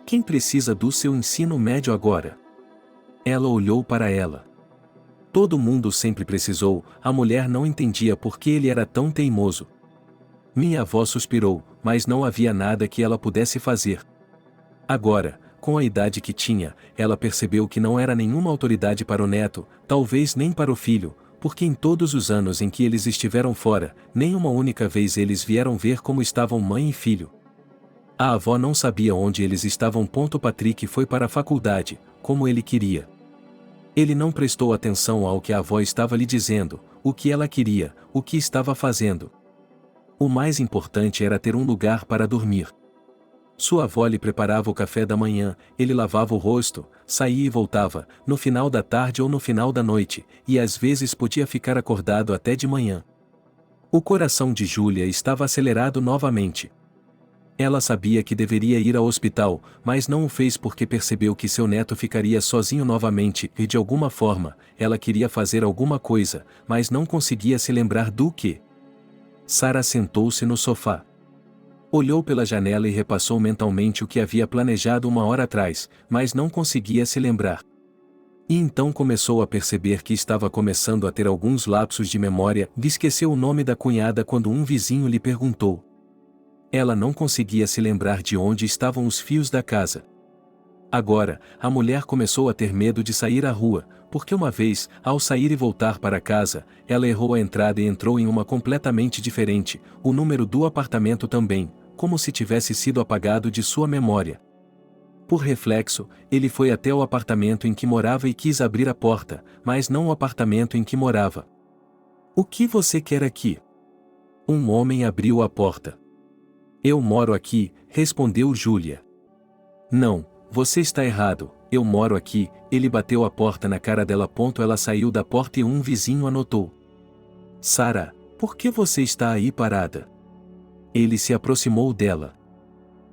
Quem precisa do seu ensino médio agora? Ela olhou para ela. Todo mundo sempre precisou, a mulher não entendia por que ele era tão teimoso. Minha avó suspirou, mas não havia nada que ela pudesse fazer. Agora, com a idade que tinha, ela percebeu que não era nenhuma autoridade para o neto, talvez nem para o filho, porque em todos os anos em que eles estiveram fora, nem uma única vez eles vieram ver como estavam mãe e filho. A avó não sabia onde eles estavam. Patrick foi para a faculdade, como ele queria. Ele não prestou atenção ao que a avó estava lhe dizendo, o que ela queria, o que estava fazendo. O mais importante era ter um lugar para dormir. Sua avó lhe preparava o café da manhã, ele lavava o rosto, saía e voltava, no final da tarde ou no final da noite, e às vezes podia ficar acordado até de manhã. O coração de Júlia estava acelerado novamente. Ela sabia que deveria ir ao hospital, mas não o fez porque percebeu que seu neto ficaria sozinho novamente e de alguma forma, ela queria fazer alguma coisa, mas não conseguia se lembrar do que. Sarah sentou-se no sofá. Olhou pela janela e repassou mentalmente o que havia planejado uma hora atrás, mas não conseguia se lembrar. E então começou a perceber que estava começando a ter alguns lapsos de memória. Esqueceu o nome da cunhada quando um vizinho lhe perguntou. Ela não conseguia se lembrar de onde estavam os fios da casa. Agora, a mulher começou a ter medo de sair à rua, porque uma vez, ao sair e voltar para casa, ela errou a entrada e entrou em uma completamente diferente, o número do apartamento também, como se tivesse sido apagado de sua memória. Por reflexo, ele foi até o apartamento em que morava e quis abrir a porta, mas não o apartamento em que morava. O que você quer aqui? Um homem abriu a porta. Eu moro aqui, respondeu Júlia. Não, você está errado, eu moro aqui, ele bateu a porta na cara dela. Ela saiu da porta e um vizinho anotou. Sarah, por que você está aí parada? Ele se aproximou dela.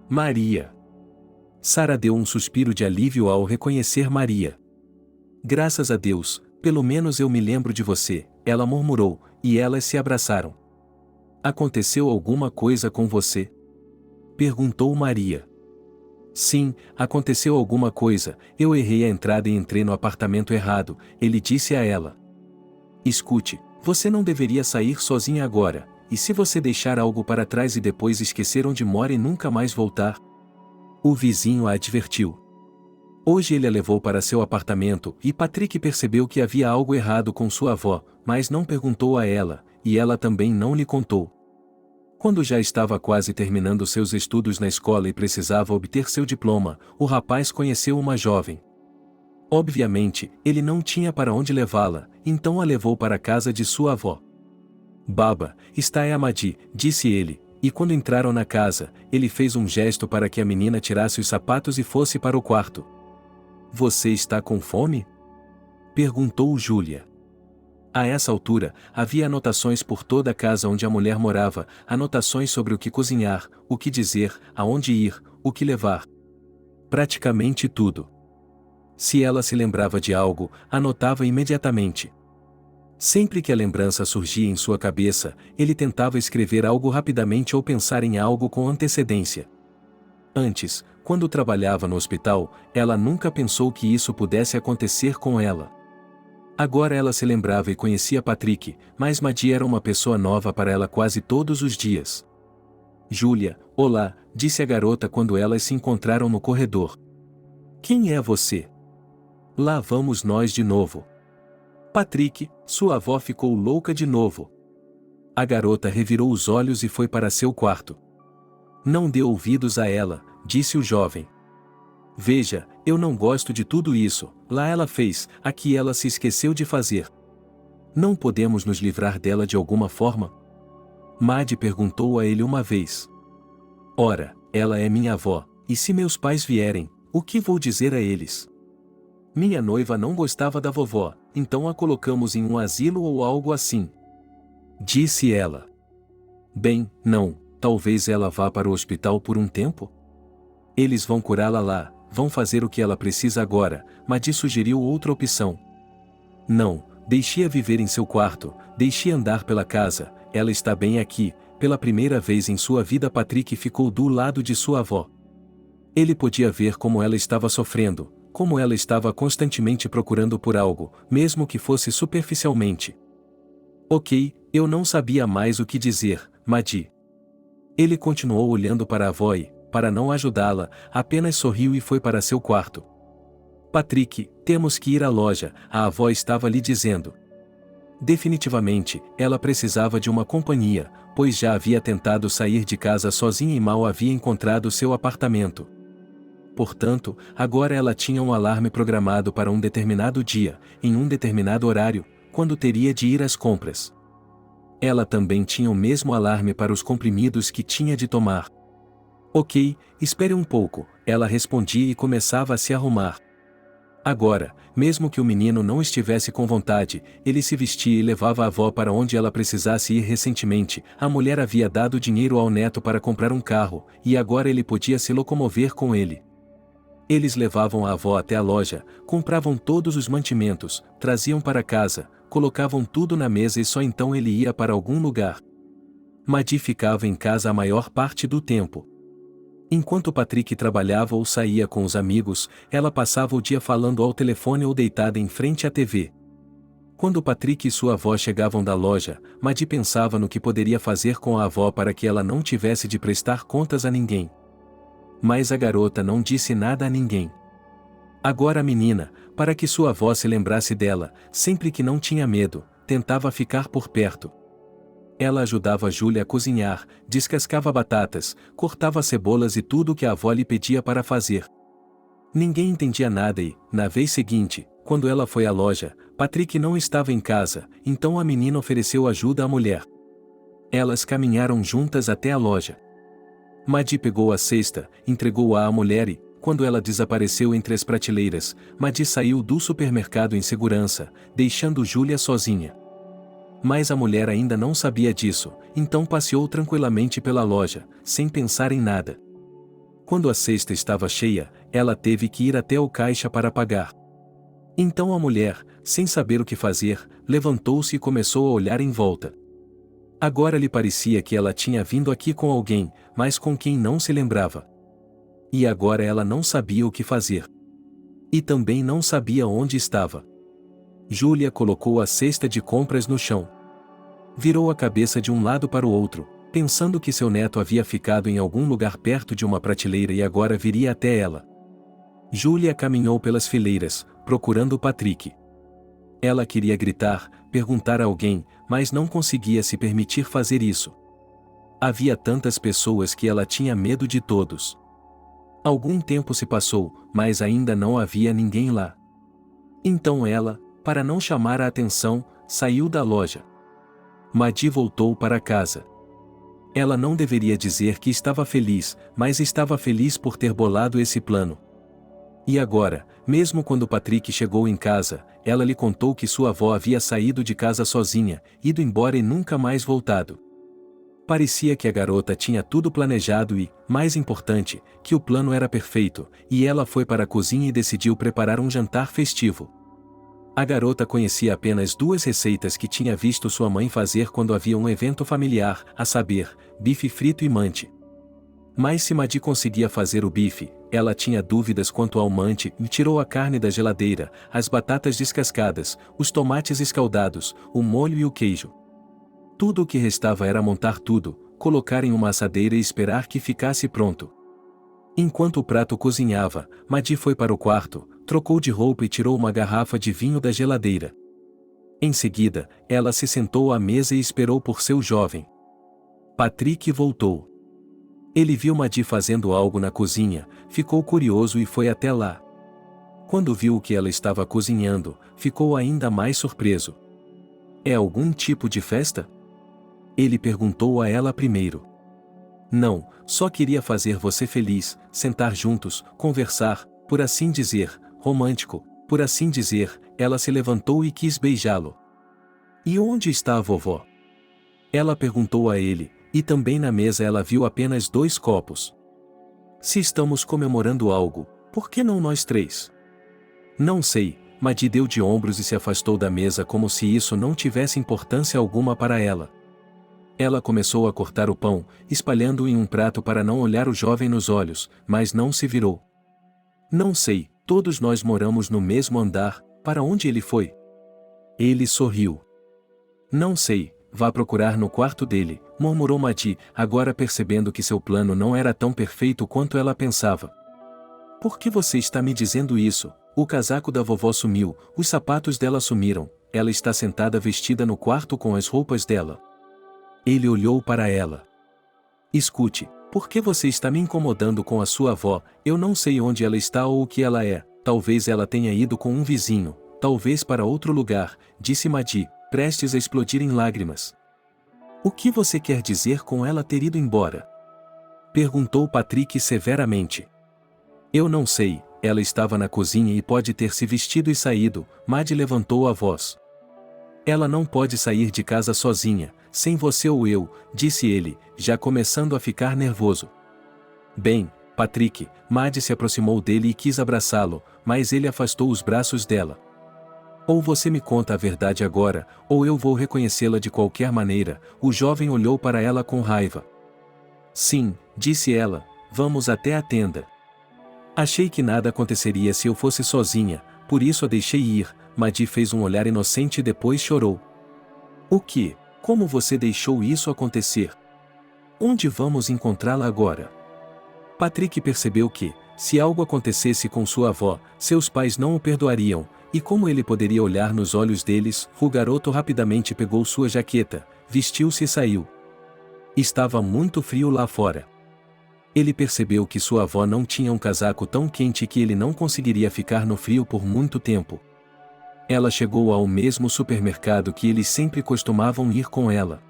Maria. Sarah deu um suspiro de alívio ao reconhecer Maria. Graças a Deus, pelo menos eu me lembro de você, ela murmurou, e elas se abraçaram. Aconteceu alguma coisa com você? Perguntou Maria. Sim, aconteceu alguma coisa, eu errei a entrada e entrei no apartamento errado, ele disse a ela. Escute, você não deveria sair sozinha agora, e se você deixar algo para trás e depois esquecer onde mora e nunca mais voltar? O vizinho a advertiu. Hoje ele a levou para seu apartamento e Patrick percebeu que havia algo errado com sua avó, mas não perguntou a ela, e ela também não lhe contou. Quando já estava quase terminando seus estudos na escola e precisava obter seu diploma, o rapaz conheceu uma jovem. Obviamente, ele não tinha para onde levá-la, então a levou para a casa de sua avó. Baba, está é a Madi, disse ele, e quando entraram na casa, ele fez um gesto para que a menina tirasse os sapatos e fosse para o quarto. Você está com fome? Perguntou Júlia. A essa altura, havia anotações por toda a casa onde a mulher morava, anotações sobre o que cozinhar, o que dizer, aonde ir, o que levar. Praticamente tudo. Se ela se lembrava de algo, anotava imediatamente. Sempre que a lembrança surgia em sua cabeça, ele tentava escrever algo rapidamente ou pensar em algo com antecedência. Antes, quando trabalhava no hospital, ela nunca pensou que isso pudesse acontecer com ela. Agora ela se lembrava e conhecia Patrick, mas Maddie era uma pessoa nova para ela quase todos os dias. Julia, olá, disse a garota quando elas se encontraram no corredor. Quem é você? Lá vamos nós de novo. Patrick, sua avó ficou louca de novo. A garota revirou os olhos e foi para seu quarto. Não dê ouvidos a ela, disse o jovem. Veja, eu não gosto de tudo isso, lá ela fez, aqui ela se esqueceu de fazer. Não podemos nos livrar dela de alguma forma? Maddie perguntou a ele uma vez. Ora, ela é minha avó, e se meus pais vierem, o que vou dizer a eles? Minha noiva não gostava da vovó, então a colocamos em um asilo ou algo assim. Disse ela. Bem, não, talvez ela vá para o hospital por um tempo? Eles vão curá-la lá, vão fazer o que ela precisa agora, Maddie sugeriu outra opção. Não, deixe-a viver em seu quarto, deixe-a andar pela casa, ela está bem aqui. Pela primeira vez em sua vida Patrick ficou do lado de sua avó. Ele podia ver como ela estava sofrendo, como ela estava constantemente procurando por algo, mesmo que fosse superficialmente. Ok, eu não sabia mais o que dizer, Maddie. Ele continuou olhando para a avó e, para não ajudá-la, apenas sorriu e foi para seu quarto. Patrick, temos que ir à loja, a avó estava lhe dizendo. Definitivamente, ela precisava de uma companhia, pois já havia tentado sair de casa sozinha e mal havia encontrado seu apartamento. Portanto, agora ela tinha um alarme programado para um determinado dia, em um determinado horário, quando teria de ir às compras. Ela também tinha o mesmo alarme para os comprimidos que tinha de tomar. Ok, espere um pouco, ela respondia e começava a se arrumar. Agora, mesmo que o menino não estivesse com vontade, ele se vestia e levava a avó para onde ela precisasse ir. Recentemente, a mulher havia dado dinheiro ao neto para comprar um carro, e agora ele podia se locomover com ele. Eles levavam a avó até a loja, compravam todos os mantimentos, traziam para casa, colocavam tudo na mesa e só então ele ia para algum lugar. Maddie ficava em casa a maior parte do tempo. Enquanto Patrick trabalhava ou saía com os amigos, ela passava o dia falando ao telefone ou deitada em frente à TV. Quando Patrick e sua avó chegavam da loja, Maddie pensava no que poderia fazer com a avó para que ela não tivesse de prestar contas a ninguém. Mas a garota não disse nada a ninguém. Agora a menina, para que sua avó se lembrasse dela, sempre que não tinha medo, tentava ficar por perto. Ela ajudava Julia a cozinhar, descascava batatas, cortava cebolas e tudo o que a avó lhe pedia para fazer. Ninguém entendia nada e, na vez seguinte, quando ela foi à loja, Patrick não estava em casa, então a menina ofereceu ajuda à mulher. Elas caminharam juntas até a loja. Maddie pegou a cesta, entregou-a à mulher e, quando ela desapareceu entre as prateleiras, Maddie saiu do supermercado em segurança, deixando Julia sozinha. Mas a mulher ainda não sabia disso, então passeou tranquilamente pela loja, sem pensar em nada. Quando a cesta estava cheia, ela teve que ir até o caixa para pagar. Então a mulher, sem saber o que fazer, levantou-se e começou a olhar em volta. Agora lhe parecia que ela tinha vindo aqui com alguém, mas com quem não se lembrava. E agora ela não sabia o que fazer. E também não sabia onde estava. Julia colocou a cesta de compras no chão. Virou a cabeça de um lado para o outro, pensando que seu neto havia ficado em algum lugar perto de uma prateleira e agora viria até ela. Julia caminhou pelas fileiras, procurando Patrick. Ela queria gritar, perguntar a alguém, mas não conseguia se permitir fazer isso. Havia tantas pessoas que ela tinha medo de todos. Algum tempo se passou, mas ainda não havia ninguém lá. Então ela, para não chamar a atenção, saiu da loja. Maddie voltou para casa. Ela não deveria dizer que estava feliz, mas estava feliz por ter bolado esse plano. E agora, mesmo quando Patrick chegou em casa, ela lhe contou que sua avó havia saído de casa sozinha, ido embora e nunca mais voltado. Parecia que a garota tinha tudo planejado e, mais importante, que o plano era perfeito, e ela foi para a cozinha e decidiu preparar um jantar festivo. A garota conhecia apenas 2 receitas que tinha visto sua mãe fazer quando havia um evento familiar, a saber, bife frito e mante. Mas se Maddy conseguia fazer o bife, ela tinha dúvidas quanto ao mante e tirou a carne da geladeira, as batatas descascadas, os tomates escaldados, o molho e o queijo. Tudo o que restava era montar tudo, colocar em uma assadeira e esperar que ficasse pronto. Enquanto o prato cozinhava, Maddy foi para o quarto, trocou de roupa e tirou uma garrafa de vinho da geladeira. Em seguida, ela se sentou à mesa e esperou por seu jovem. Patrick voltou. Ele viu Maddy fazendo algo na cozinha, ficou curioso e foi até lá. Quando viu o que ela estava cozinhando, ficou ainda mais surpreso. É algum tipo de festa? Ele perguntou a ela primeiro. Não, só queria fazer você feliz, sentar juntos, conversar, por assim dizer, romântico, por assim dizer. Ela se levantou e quis beijá-lo. E onde está a vovó? Ela perguntou a ele, e também na mesa ela viu apenas 2 copos. Se estamos comemorando algo, por que não nós 3? Não sei, Maddy deu de ombros e se afastou da mesa como se isso não tivesse importância alguma para ela. Ela começou a cortar o pão, espalhando-o em um prato para não olhar o jovem nos olhos, mas não se virou. Não sei, todos nós moramos no mesmo andar, para onde ele foi? Ele sorriu. Não sei, vá procurar no quarto dele, murmurou Maddy, agora percebendo que seu plano não era tão perfeito quanto ela pensava. Por que você está me dizendo isso? O casaco da vovó sumiu, os sapatos dela sumiram, ela está sentada vestida no quarto com as roupas dela. Ele olhou para ela. Escute, por que você está me incomodando com a sua avó? Eu não sei onde ela está ou o que ela é, talvez ela tenha ido com um vizinho, talvez para outro lugar, disse Maddy, prestes a explodir em lágrimas. O que você quer dizer com ela ter ido embora? Perguntou Patrick severamente. Eu não sei, ela estava na cozinha e pode ter se vestido e saído, Maddy levantou a voz. Ela não pode sair de casa sozinha, sem você ou eu, disse ele, já começando a ficar nervoso. Bem, Patrick, Maddy se aproximou dele e quis abraçá-lo, mas ele afastou os braços dela. Ou você me conta a verdade agora, ou eu vou reconhecê-la de qualquer maneira, o jovem olhou para ela com raiva. Sim, disse ela, vamos até a tenda. Achei que nada aconteceria se eu fosse sozinha, por isso a deixei ir, Maddy fez um olhar inocente e depois chorou. O que? Como você deixou isso acontecer? Onde vamos encontrá-la agora? Patrick percebeu que, se algo acontecesse com sua avó, seus pais não o perdoariam, e como ele poderia olhar nos olhos deles? O garoto rapidamente pegou sua jaqueta, vestiu-se e saiu. Estava muito frio lá fora. Ele percebeu que sua avó não tinha um casaco tão quente que ele não conseguiria ficar no frio por muito tempo. Ela chegou ao mesmo supermercado que eles sempre costumavam ir com ela.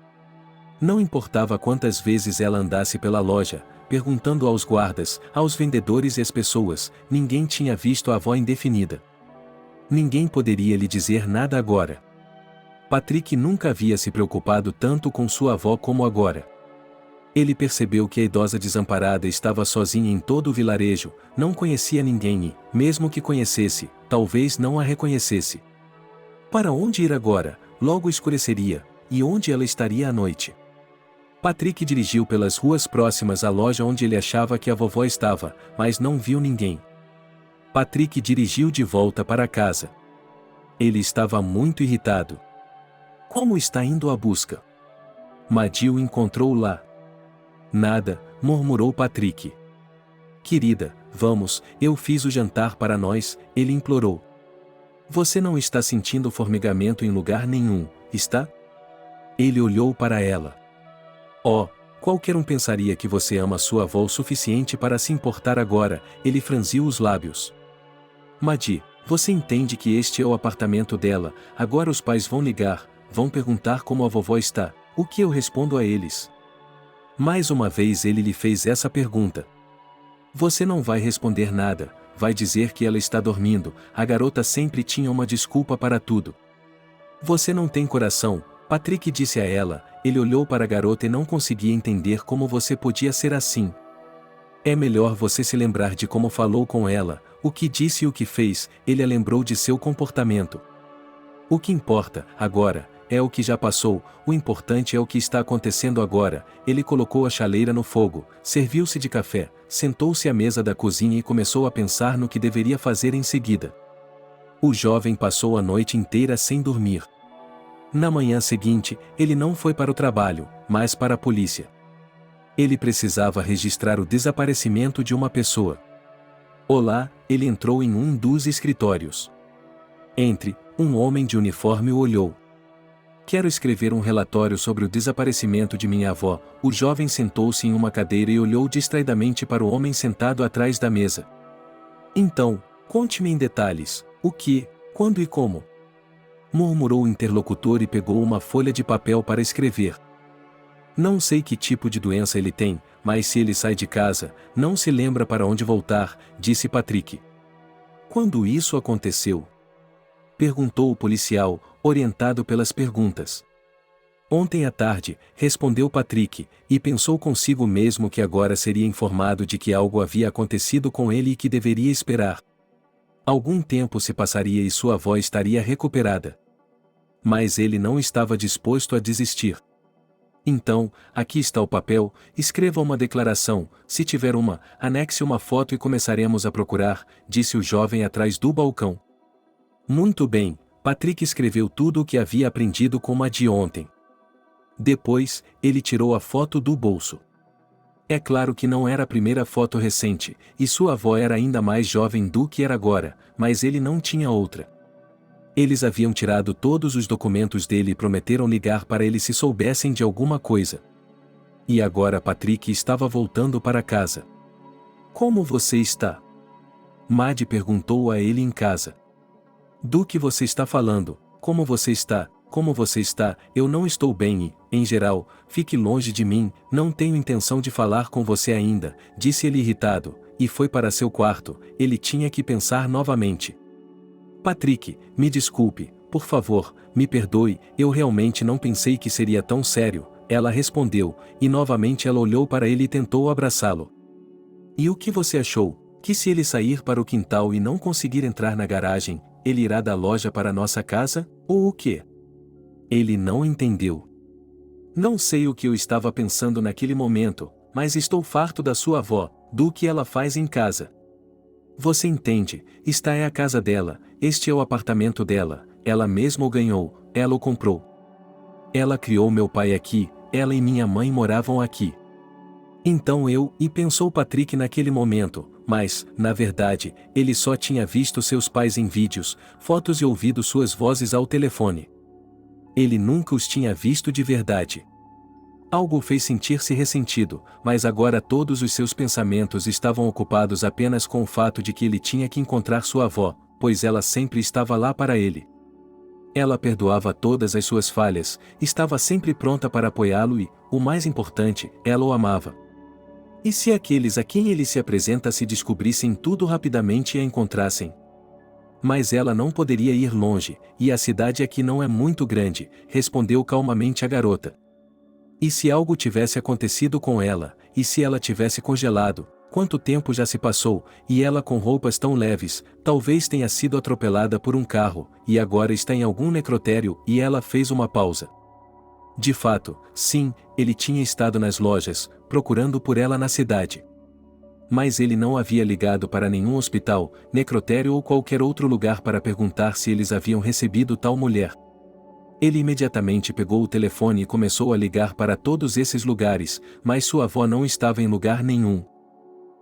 Não importava quantas vezes ela andasse pela loja, perguntando aos guardas, aos vendedores e às pessoas, ninguém tinha visto a avó indefinida. Ninguém poderia lhe dizer nada agora. Patrick nunca havia se preocupado tanto com sua avó como agora. Ele percebeu que a idosa desamparada estava sozinha em todo o vilarejo, não conhecia ninguém e, mesmo que conhecesse, talvez não a reconhecesse. Para onde ir agora? Logo escureceria, e onde ela estaria à noite? Patrick dirigiu pelas ruas próximas à loja onde ele achava que a vovó estava, mas não viu ninguém. Patrick dirigiu de volta para casa. Ele estava muito irritado. Como está indo a busca? Maddy o encontrou lá. Nada, murmurou Patrick. Querida, vamos, eu fiz o jantar para nós, ele implorou. Você não está sentindo formigamento em lugar nenhum, está? Ele olhou para ela. Oh, qualquer um pensaria que você ama sua avó o suficiente para se importar agora, ele franziu os lábios. Maddy, você entende que este é o apartamento dela, agora os pais vão ligar, vão perguntar como a vovó está, o que eu respondo a eles? Mais uma vez ele lhe fez essa pergunta. Você não vai responder nada, vai dizer que ela está dormindo, a garota sempre tinha uma desculpa para tudo. Você não tem coração, Patrick disse a ela, ele olhou para a garota e não conseguia entender como você podia ser assim. É melhor você se lembrar de como falou com ela, o que disse e o que fez, ele a lembrou de seu comportamento. O que importa, agora, é o que já passou, o importante é o que está acontecendo agora. Ele colocou a chaleira no fogo, serviu-se de café, sentou-se à mesa da cozinha e começou a pensar no que deveria fazer em seguida. O jovem passou a noite inteira sem dormir. Na manhã seguinte, ele não foi para o trabalho, mas para a polícia. Ele precisava registrar o desaparecimento de uma pessoa. Olá, ele entrou em um dos escritórios. Um homem de uniforme o olhou. Quero escrever um relatório sobre o desaparecimento de minha avó. O jovem sentou-se em uma cadeira e olhou distraidamente para o homem sentado atrás da mesa. Então, conte-me em detalhes, o que, quando e como? Murmurou o interlocutor e pegou uma folha de papel para escrever. Não sei que tipo de doença ele tem, mas se ele sai de casa, não se lembra para onde voltar, disse Patrick. Quando isso aconteceu? Perguntou o policial, orientado pelas perguntas. Ontem à tarde, respondeu Patrick, e pensou consigo mesmo que agora seria informado de que algo havia acontecido com ele e que deveria esperar. Algum tempo se passaria e sua avó estaria recuperada. Mas ele não estava disposto a desistir. Então, aqui está o papel, escreva uma declaração, se tiver uma, anexe uma foto e começaremos a procurar, disse o jovem atrás do balcão. Muito bem, Patrick escreveu tudo o que havia aprendido com a de ontem. Depois, ele tirou a foto do bolso. É claro que não era a primeira foto recente, e sua avó era ainda mais jovem do que era agora, mas ele não tinha outra. Eles haviam tirado todos os documentos dele e prometeram ligar para ele se soubessem de alguma coisa. E agora Patrick estava voltando para casa. Como você está? Maddie perguntou a ele em casa. Do que você está falando? Como você está? Como você está? Eu não estou bem e, em geral, fique longe de mim, não tenho intenção de falar com você ainda, disse ele irritado, e foi para seu quarto. Ele tinha que pensar novamente. Patrick, me desculpe, por favor, me perdoe, eu realmente não pensei que seria tão sério, ela respondeu, e novamente ela olhou para ele e tentou abraçá-lo. E o que você achou? Que se ele sair para o quintal e não conseguir entrar na garagem, ele irá da loja para nossa casa, ou o quê? Ele não entendeu. Não sei o que eu estava pensando naquele momento, mas estou farto da sua avó, do que ela faz em casa. Você entende, esta é a casa dela, este é o apartamento dela, ela mesma o ganhou, ela o comprou. Ela criou meu pai aqui, ela e minha mãe moravam aqui. Então pensou Patrick naquele momento, mas, na verdade, ele só tinha visto seus pais em vídeos, fotos e ouvido suas vozes ao telefone. Ele nunca os tinha visto de verdade. Algo o fez sentir-se ressentido, mas agora todos os seus pensamentos estavam ocupados apenas com o fato de que ele tinha que encontrar sua avó, pois ela sempre estava lá para ele. Ela perdoava todas as suas falhas, estava sempre pronta para apoiá-lo e, o mais importante, ela o amava. E se aqueles a quem ele se apresenta se descobrissem tudo rapidamente e a encontrassem? Mas ela não poderia ir longe, e a cidade aqui não é muito grande, respondeu calmamente a garota. E se algo tivesse acontecido com ela, e se ela tivesse congelado, quanto tempo já se passou, e ela com roupas tão leves, talvez tenha sido atropelada por um carro, e agora está em algum necrotério, e ela fez uma pausa. De fato, sim, ele tinha estado nas lojas, procurando por ela na cidade. Mas ele não havia ligado para nenhum hospital, necrotério ou qualquer outro lugar para perguntar se eles haviam recebido tal mulher. Ele imediatamente pegou o telefone e começou a ligar para todos esses lugares, mas sua avó não estava em lugar nenhum.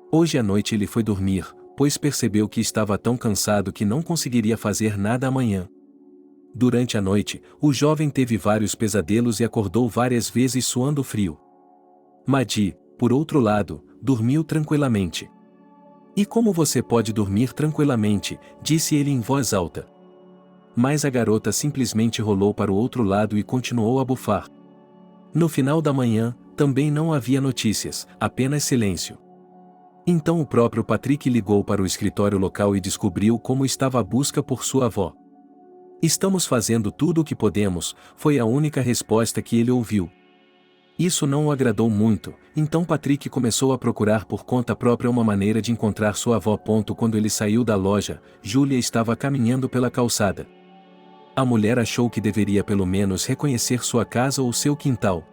Hoje à noite ele foi dormir, pois percebeu que estava tão cansado que não conseguiria fazer nada amanhã. Durante a noite, o jovem teve vários pesadelos e acordou várias vezes suando frio. Maddie, por outro lado, dormiu tranquilamente. E como você pode dormir tranquilamente, disse ele em voz alta. Mas a garota simplesmente rolou para o outro lado e continuou a bufar. No final da manhã, também não havia notícias, apenas silêncio. Então o próprio Patrick ligou para o escritório local e descobriu como estava a busca por sua avó. Estamos fazendo tudo o que podemos, foi a única resposta que ele ouviu. Isso não o agradou muito, então Patrick começou a procurar por conta própria uma maneira de encontrar sua avó. Quando ele saiu da loja, Julia estava caminhando pela calçada. A mulher achou que deveria pelo menos reconhecer sua casa ou seu quintal.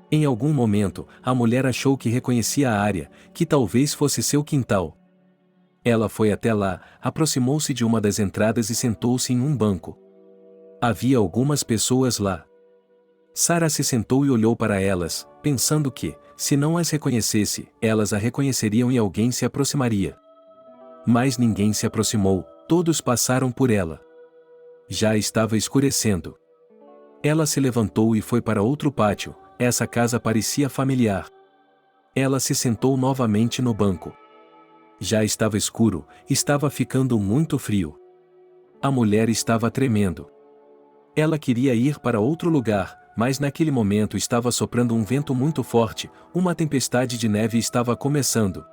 Em algum momento, a mulher achou que reconhecia a área, que talvez fosse seu quintal. Ela foi até lá, aproximou-se de uma das entradas e sentou-se em um banco. Havia algumas pessoas lá. Sara se sentou e olhou para elas, pensando que, se não as reconhecesse, elas a reconheceriam e alguém se aproximaria. Mas ninguém se aproximou, todos passaram por ela. Já estava escurecendo. Ela se levantou e foi para outro pátio, essa casa parecia familiar. Ela se sentou novamente no banco. Já estava escuro, estava ficando muito frio. A mulher estava tremendo. Ela queria ir para outro lugar, mas naquele momento estava soprando um vento muito forte, uma tempestade de neve estava começando.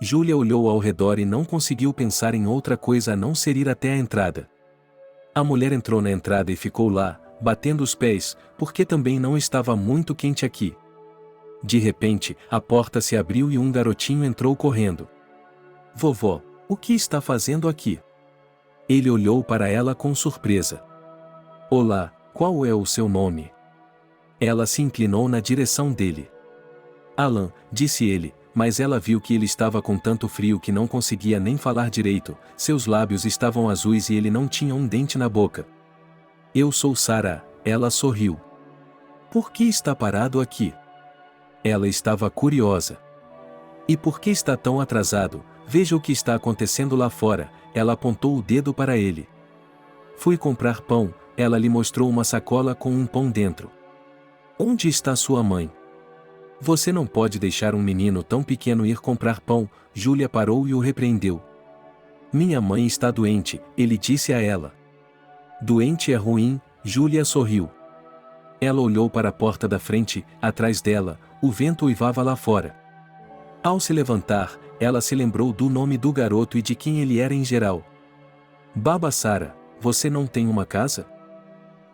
Júlia olhou ao redor e não conseguiu pensar em outra coisa a não ser ir até a entrada. A mulher entrou na entrada e ficou lá, batendo os pés, porque também não estava muito quente aqui. De repente, a porta se abriu e um garotinho entrou correndo. Vovó, o que está fazendo aqui? Ele olhou para ela com surpresa. Olá, qual é o seu nome? Ela se inclinou na direção dele. Alan, disse ele, mas ela viu que ele estava com tanto frio que não conseguia nem falar direito, seus lábios estavam azuis e ele não tinha um dente na boca. Eu sou Sara, ela sorriu. Por que está parado aqui? Ela estava curiosa. E por que está tão atrasado? Veja o que está acontecendo lá fora, ela apontou o dedo para ele. Fui comprar pão, ela lhe mostrou uma sacola com um pão dentro. Onde está sua mãe? Você não pode deixar um menino tão pequeno ir comprar pão, Júlia parou e o repreendeu. Minha mãe está doente, ele disse a ela. Doente é ruim, Júlia sorriu. Ela olhou para a porta da frente, atrás dela, o vento uivava lá fora. Ao se levantar, ela se lembrou do nome do garoto e de quem ele era em geral. Baba Sara, você não tem uma casa?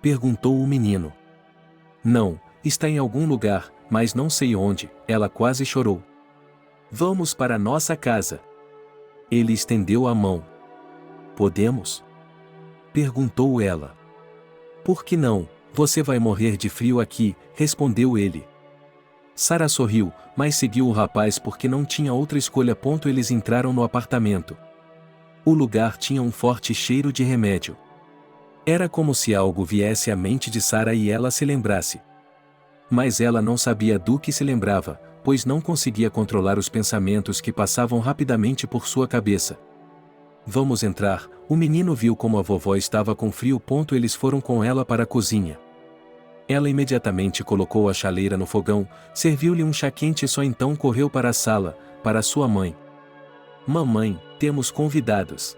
Perguntou o menino. Não, está em algum lugar, mas não sei onde, ela quase chorou. Vamos para nossa casa. Ele estendeu a mão. Podemos? Perguntou ela. Por que não? Você vai morrer de frio aqui, respondeu ele. Sara sorriu, mas seguiu o rapaz porque não tinha outra escolha. Eles entraram no apartamento. O lugar tinha um forte cheiro de remédio. Era como se algo viesse à mente de Sara e ela se lembrasse. Mas ela não sabia do que se lembrava, pois não conseguia controlar os pensamentos que passavam rapidamente por sua cabeça. Vamos entrar, o menino viu como a vovó estava com frio. Eles foram com ela para a cozinha. Ela imediatamente colocou a chaleira no fogão, serviu-lhe um chá quente e só então correu para a sala, para sua mãe. Mamãe, temos convidados.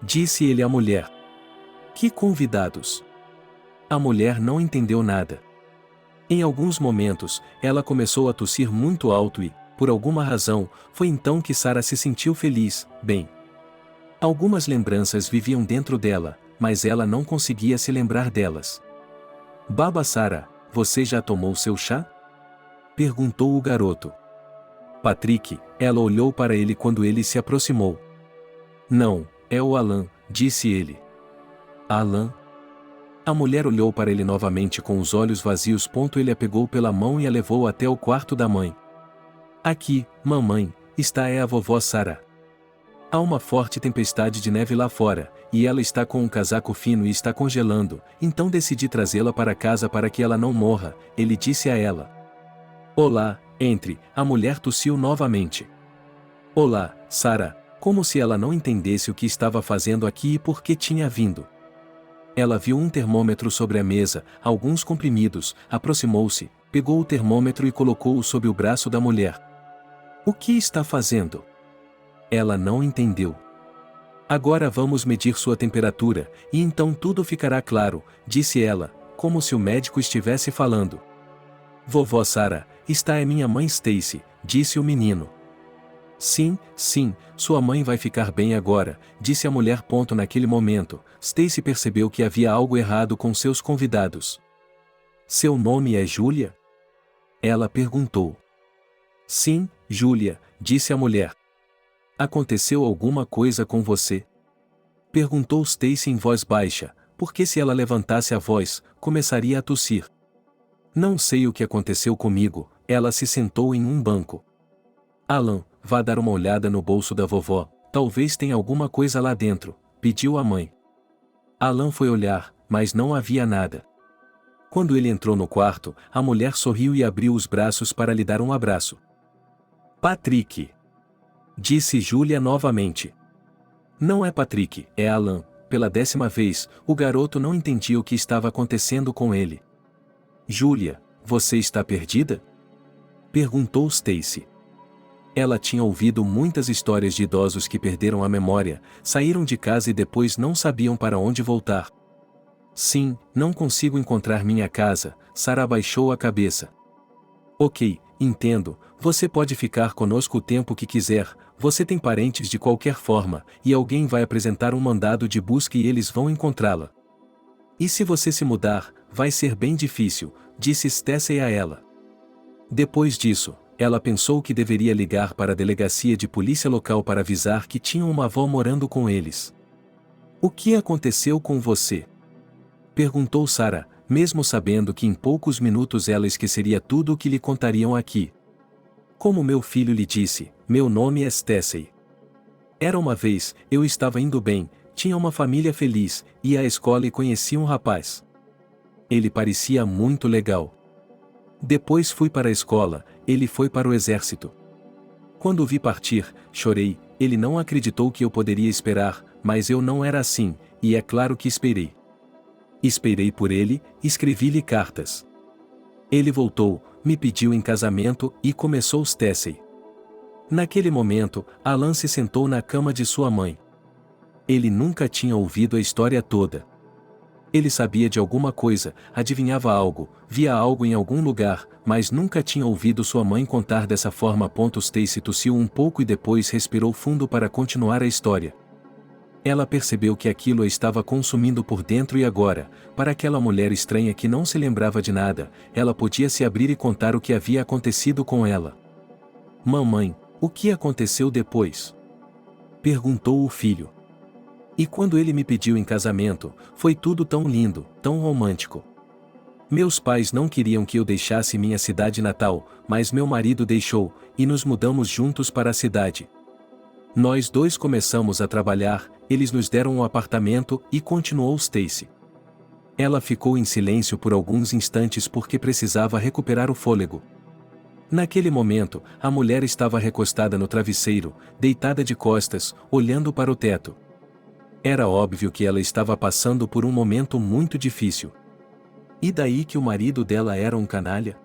Disse ele à mulher. Que convidados? A mulher não entendeu nada. Em alguns momentos, ela começou a tossir muito alto e, por alguma razão, foi então que Sara se sentiu feliz. Bem, algumas lembranças viviam dentro dela, mas ela não conseguia se lembrar delas. Baba Sara, você já tomou seu chá? Perguntou o garoto. Patrick, ela olhou para ele quando ele se aproximou. Não, é o Alan, disse ele. Alan? A mulher olhou para ele novamente com os olhos vazios. Ele a pegou pela mão e a levou até o quarto da mãe. Aqui, mamãe, está a vovó Sara. Há uma forte tempestade de neve lá fora, e ela está com um casaco fino e está congelando, então decidi trazê-la para casa para que ela não morra, ele disse a ela. Olá, entre, a mulher tossiu novamente. Olá, Sara, como se ela não entendesse o que estava fazendo aqui e por que tinha vindo. Ela viu um termômetro sobre a mesa, alguns comprimidos, aproximou-se, pegou o termômetro e colocou-o sob o braço da mulher. O que está fazendo? Ela não entendeu. Agora vamos medir sua temperatura, e então tudo ficará claro, disse ela, como se o médico estivesse falando. Vovó Sara, está é minha mãe Stacy, disse o menino. Sim, sim, sua mãe vai ficar bem agora, disse a mulher. Naquele momento, Stacy percebeu que havia algo errado com seus convidados. Seu nome é Júlia? Ela perguntou. Sim, Júlia, disse a mulher. Aconteceu alguma coisa com você? Perguntou Stacy em voz baixa, porque se ela levantasse a voz, começaria a tossir. Não sei o que aconteceu comigo, ela se sentou em um banco. Alan, vá dar uma olhada no bolso da vovó, talvez tenha alguma coisa lá dentro, pediu a mãe. Alan foi olhar, mas não havia nada. Quando ele entrou no quarto, a mulher sorriu e abriu os braços para lhe dar um abraço. Patrick! Disse Julia novamente. Não é Patrick, é Alan. Pela 10ª vez, o garoto não entendia o que estava acontecendo com ele. Julia, você está perdida? Perguntou Stacy. Ela tinha ouvido muitas histórias de idosos que perderam a memória, saíram de casa e depois não sabiam para onde voltar. Sim, não consigo encontrar minha casa, Sarah baixou a cabeça. Ok, entendo, você pode ficar conosco o tempo que quiser, você tem parentes de qualquer forma, e alguém vai apresentar um mandado de busca e eles vão encontrá-la. E se você se mudar, vai ser bem difícil, disse Stacy a ela. Depois disso, ela pensou que deveria ligar para a delegacia de polícia local para avisar que tinham uma avó morando com eles. O que aconteceu com você? Perguntou Sarah, mesmo sabendo que em poucos minutos ela esqueceria tudo o que lhe contariam aqui. Como meu filho lhe disse, meu nome é Stacy. Era uma vez, eu estava indo bem, tinha uma família feliz, ia à escola e conheci um rapaz. Ele parecia muito legal. Depois fui para a escola, ele foi para o exército. Quando o vi partir, chorei, ele não acreditou que eu poderia esperar, mas eu não era assim, e é claro que esperei. Esperei por ele, escrevi-lhe cartas. Ele voltou, me pediu em casamento e começou Stacy. Naquele momento, Alan se sentou na cama de sua mãe. Ele nunca tinha ouvido a história toda. Ele sabia de alguma coisa, adivinhava algo, via algo em algum lugar, mas nunca tinha ouvido sua mãe contar dessa forma. Stacy tossiu um pouco e depois respirou fundo para continuar a história. Ela percebeu que aquilo a estava consumindo por dentro e agora, para aquela mulher estranha que não se lembrava de nada, ela podia se abrir e contar o que havia acontecido com ela. Mamãe, o que aconteceu depois? Perguntou o filho. E quando ele me pediu em casamento, foi tudo tão lindo, tão romântico. Meus pais não queriam que eu deixasse minha cidade natal, mas meu marido deixou, e nos mudamos juntos para a cidade. Nós dois começamos a trabalhar, eles nos deram um apartamento e continuou Stacy. Ela ficou em silêncio por alguns instantes porque precisava recuperar o fôlego. Naquele momento, a mulher estava recostada no travesseiro, deitada de costas, olhando para o teto. Era óbvio que ela estava passando por um momento muito difícil. E daí que o marido dela era um canalha?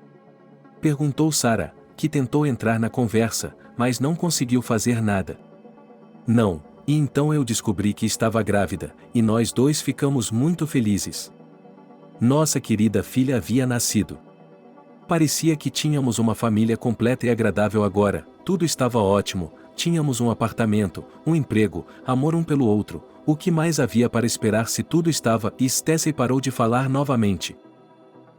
Perguntou Sarah, que tentou entrar na conversa, mas não conseguiu fazer nada. Não, e então eu descobri que estava grávida, e nós dois ficamos muito felizes. Nossa querida filha havia nascido. Parecia que tínhamos uma família completa e agradável agora, tudo estava ótimo, tínhamos um apartamento, um emprego, amor um pelo outro, o que mais havia para esperar se tudo estava... E Stacy parou de falar novamente.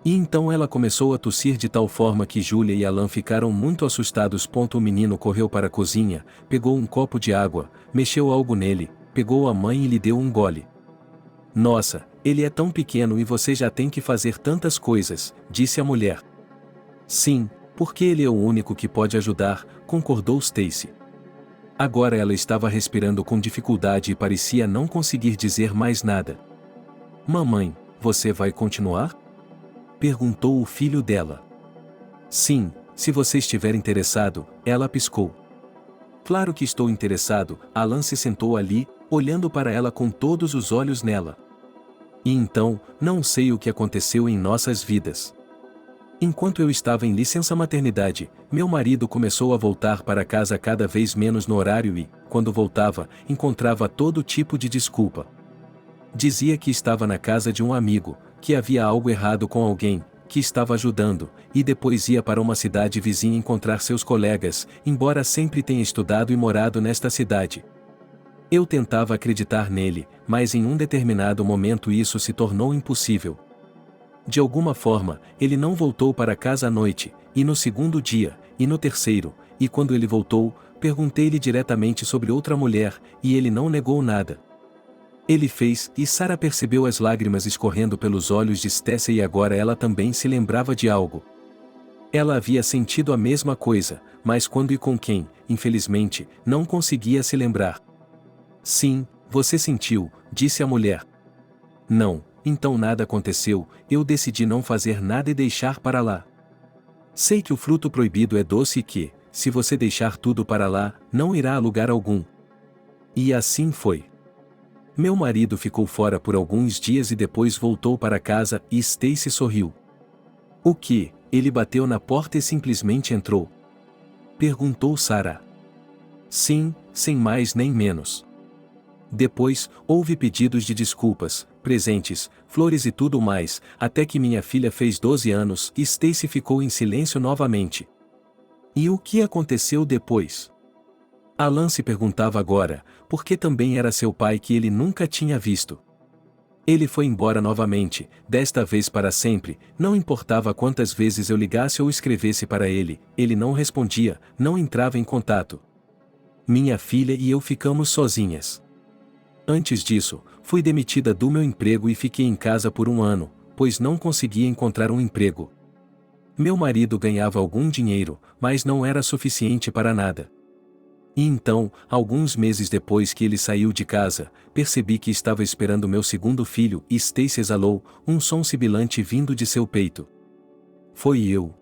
E então ela começou a tossir de tal forma que Julia e Alan ficaram muito assustados. O menino correu para a cozinha, pegou um copo de água, mexeu algo nele, pegou a mãe e lhe deu um gole. Nossa, ele é tão pequeno e você já tem que fazer tantas coisas, disse a mulher. Sim, porque ele é o único que pode ajudar, concordou Stacy. Agora ela estava respirando com dificuldade e parecia não conseguir dizer mais nada. Mamãe, você vai continuar? Perguntou o filho dela. Sim, se você estiver interessado, ela piscou. Claro que estou interessado, Alan se sentou ali, olhando para ela com todos os olhos nela. E então, não sei o que aconteceu em nossas vidas. Enquanto eu estava em licença maternidade, meu marido começou a voltar para casa cada vez menos no horário e, quando voltava, encontrava todo tipo de desculpa. Dizia que estava na casa de um amigo, que havia algo errado com alguém, que estava ajudando, e depois ia para uma cidade vizinha encontrar seus colegas, embora sempre tenha estudado e morado nesta cidade. Eu tentava acreditar nele, mas em um determinado momento isso se tornou impossível. De alguma forma, ele não voltou para casa à noite, e no segundo dia, e no terceiro, e quando ele voltou, perguntei-lhe diretamente sobre outra mulher, e ele não negou nada. Ele fez, e Sara percebeu as lágrimas escorrendo pelos olhos de Stacey e agora ela também se lembrava de algo. Ela havia sentido a mesma coisa, mas quando e com quem, infelizmente, não conseguia se lembrar. Sim, você sentiu, disse a mulher. Não, então nada aconteceu, eu decidi não fazer nada e deixar para lá. Sei que o fruto proibido é doce e que, se você deixar tudo para lá, não irá a lugar algum. E assim foi. Meu marido ficou fora por alguns dias e depois voltou para casa e Stacey sorriu. O que? Ele bateu na porta e simplesmente entrou. Perguntou Sara. Sim, sem mais nem menos. Depois, houve pedidos de desculpas, presentes, flores e tudo mais, até que minha filha fez 12 anos e Stacey ficou em silêncio novamente. E o que aconteceu depois? Alan se perguntava agora, porque também era seu pai que ele nunca tinha visto. Ele foi embora novamente, desta vez para sempre, não importava quantas vezes eu ligasse ou escrevesse para ele, ele não respondia, não entrava em contato. Minha filha e eu ficamos sozinhas. Antes disso, fui demitida do meu emprego e fiquei em casa por 1 ano, pois não conseguia encontrar um emprego. Meu marido ganhava algum dinheiro, mas não era suficiente para nada. E então, alguns meses depois que ele saiu de casa, percebi que estava esperando meu segundo filho e Stacey exalou, um som sibilante vindo de seu peito. Foi eu?